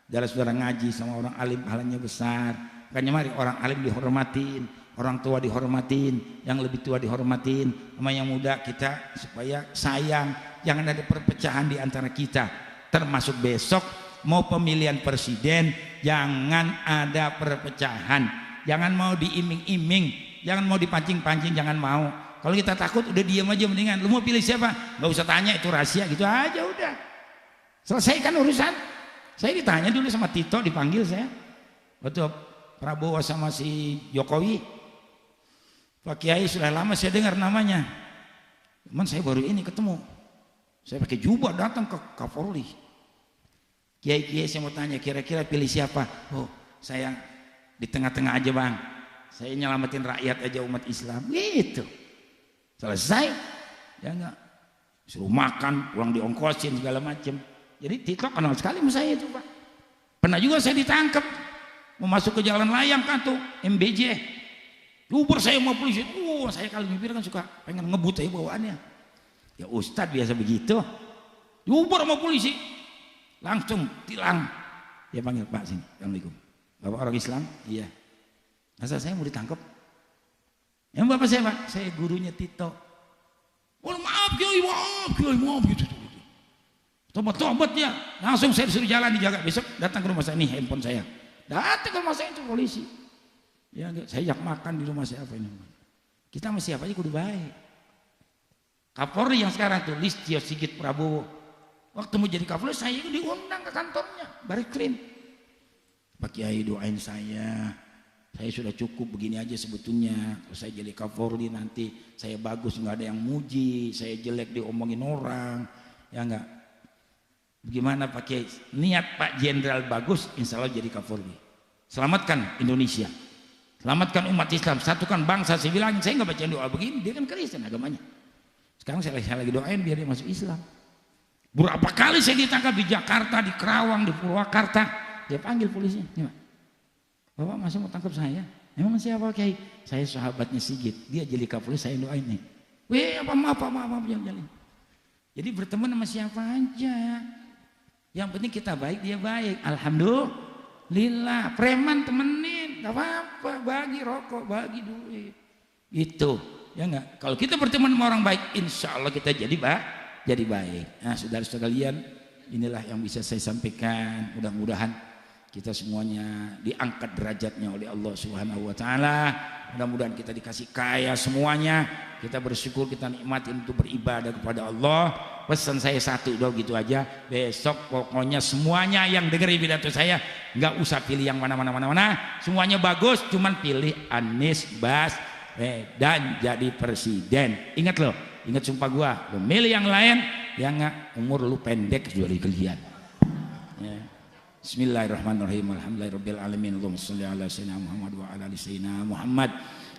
Saudara ngaji sama orang alim pahalanya besar. Makanya mari orang alim dihormatin, orang tua dihormatin, yang lebih tua dihormatin, sama yang muda kita supaya sayang. Jangan ada perpecahan di antara kita. Termasuk besok mau pemilihan presiden, jangan ada perpecahan, jangan mau diiming-iming, jangan mau dipancing-pancing, jangan mau. Kalau kita takut udah diam aja mendingan. Lu mau pilih siapa? Nggak usah tanya, itu rahasia, gitu aja udah. Selesaikan urusan. Saya ditanya dulu sama Tito, dipanggil saya. Waktu Prabowo sama si Jokowi, Pak Kiai sudah lama saya dengar namanya. Cuman saya baru ini ketemu. Saya pakai jubah datang ke Kapolri. Kiai saya mau tanya, kira-kira pilih siapa? Oh, saya di tengah-tengah aja bang. Saya nyelamatin rakyat aja, umat Islam. Gitu. Selesai. Ya enggak. Suruh makan, pulang diongkosin segala macam. Jadi Tito kenal sekali sama saya itu pak. Pernah juga saya ditangkap. Mau masuk ke jalan layang kan tuh, MBJ. Diuber saya sama polisi. Saya kalau mimpi kan suka pengen ngebut aja bawaannya. Ya Ustadz biasa begitu. Diuber sama polisi. Langsung tilang. Dia panggil, Pak sini. Assalamualaikum. Bapak orang Islam? Iya. Masa saya mau ditangkap? Yang bapak saya, Pak? Saya gurunya Tito. Oh maaf Kiai, maaf gitu. Tobat ya. Langsung saya disuruh jalan dijaga. Besok datang ke rumah saya, nih handphone saya. Datang ke rumah saya itu polisi. Ya saya ajak makan di rumah saya apa ini. Kita sama siapa aja kudu baik. Kapolri yang sekarang tuh Listio Sigit Prabowo. Waktu mau jadi Kapolri saya diundang ke kantornya, Barreskrim. Pak Kiai doain saya sudah cukup begini aja sebetulnya. Kalau saya jadi Kapolri nanti saya bagus nggak ada yang muji, saya jelek diomongin orang, ya enggak. Bagaimana Pak Kiai? Niat Pak Jenderal bagus, insya Allah jadi Kapolri. Selamatkan Indonesia, selamatkan umat Islam, satukan bangsa. Saya bilang saya nggak baca doa begini, dia kan Kristen agamanya. Sekarang saya lagi doain biar dia masuk Islam. Berapa kali saya ditangkap di Jakarta, di Kerawang, di Purwakarta, dia panggil polisi. Bapak masih mau tangkap saya? Emang siapa Kiai? Saya sahabatnya Sigit, dia jadi Kapolri, saya doain nih. Maaf jangan. Jadi berteman sama siapa aja. Yang penting kita baik, dia baik. Alhamdulillah. Preman temenin, gak apa-apa. Bagi rokok, bagi duit. Gitu. Ya enggak? Kalau kita berteman sama orang baik, insya Allah kita jadi baik. Nah, saudara-saudara kalian, inilah yang bisa saya sampaikan. Mudah-mudahan kita semuanya diangkat derajatnya oleh Allah Subhanahu wa taala. Mudah-mudahan kita dikasih kaya semuanya. Kita bersyukur, kita nikmatin untuk beribadah kepada Allah. Pesan saya satu, udah gitu aja. Besok pokoknya semuanya yang dengerin pidato saya nggak usah pilih yang mana. Semuanya bagus, cuman pilih Anies Baswedan jadi presiden. Ingat loh, ingat sumpah gua. Lo milih yang lain, yang nggak umur lu pendek kecuali kalian. Ya. Bismillahirrahmanirrahim. Alhamdulillahirabbil alamin. Allahumma shalli ala sayyidina Muhammad wa ala ali sayyidina Muhammad.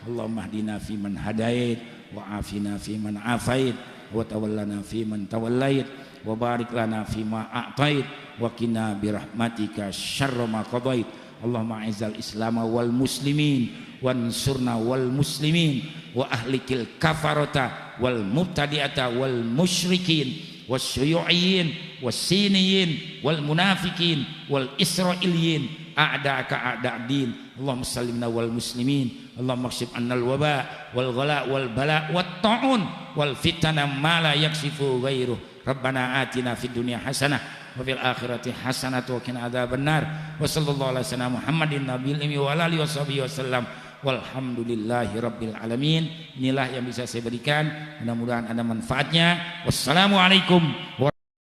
Allahumma hdina fi man hadait wa afina fi man afait wa tawallana fi man tawallait wa barik lana fi ma a'tait wa qina bi rahmatika syarra ma qadait. Allahumma a'izzal islam wal muslimin wansurna wal muslimin wa ahlikil kafarata wal mubtadi'ata wal musyrikin wasyuyu'in wassiniyin wal munafikin wal israiliyin a'da'aka a'da'din. Allahumma sallimna wal muslimin. Allahumma kshif annal waba wal ghala wal bala wat ta'un wal fitana ma la yaksifu ghairuh. Rabbana atina fid dunya hasanah wa fil akhirati hasanah wa qina adzabannar. Wa sallallahu alaihi wasallam Muhammadin nabiyil ummi wa alihi wasallam. Walhamdulillahi rabbil alamin. Inilah yang bisa saya berikan, mudah-mudahan ada manfaatnya. Wassalamualaikum warahmatullahi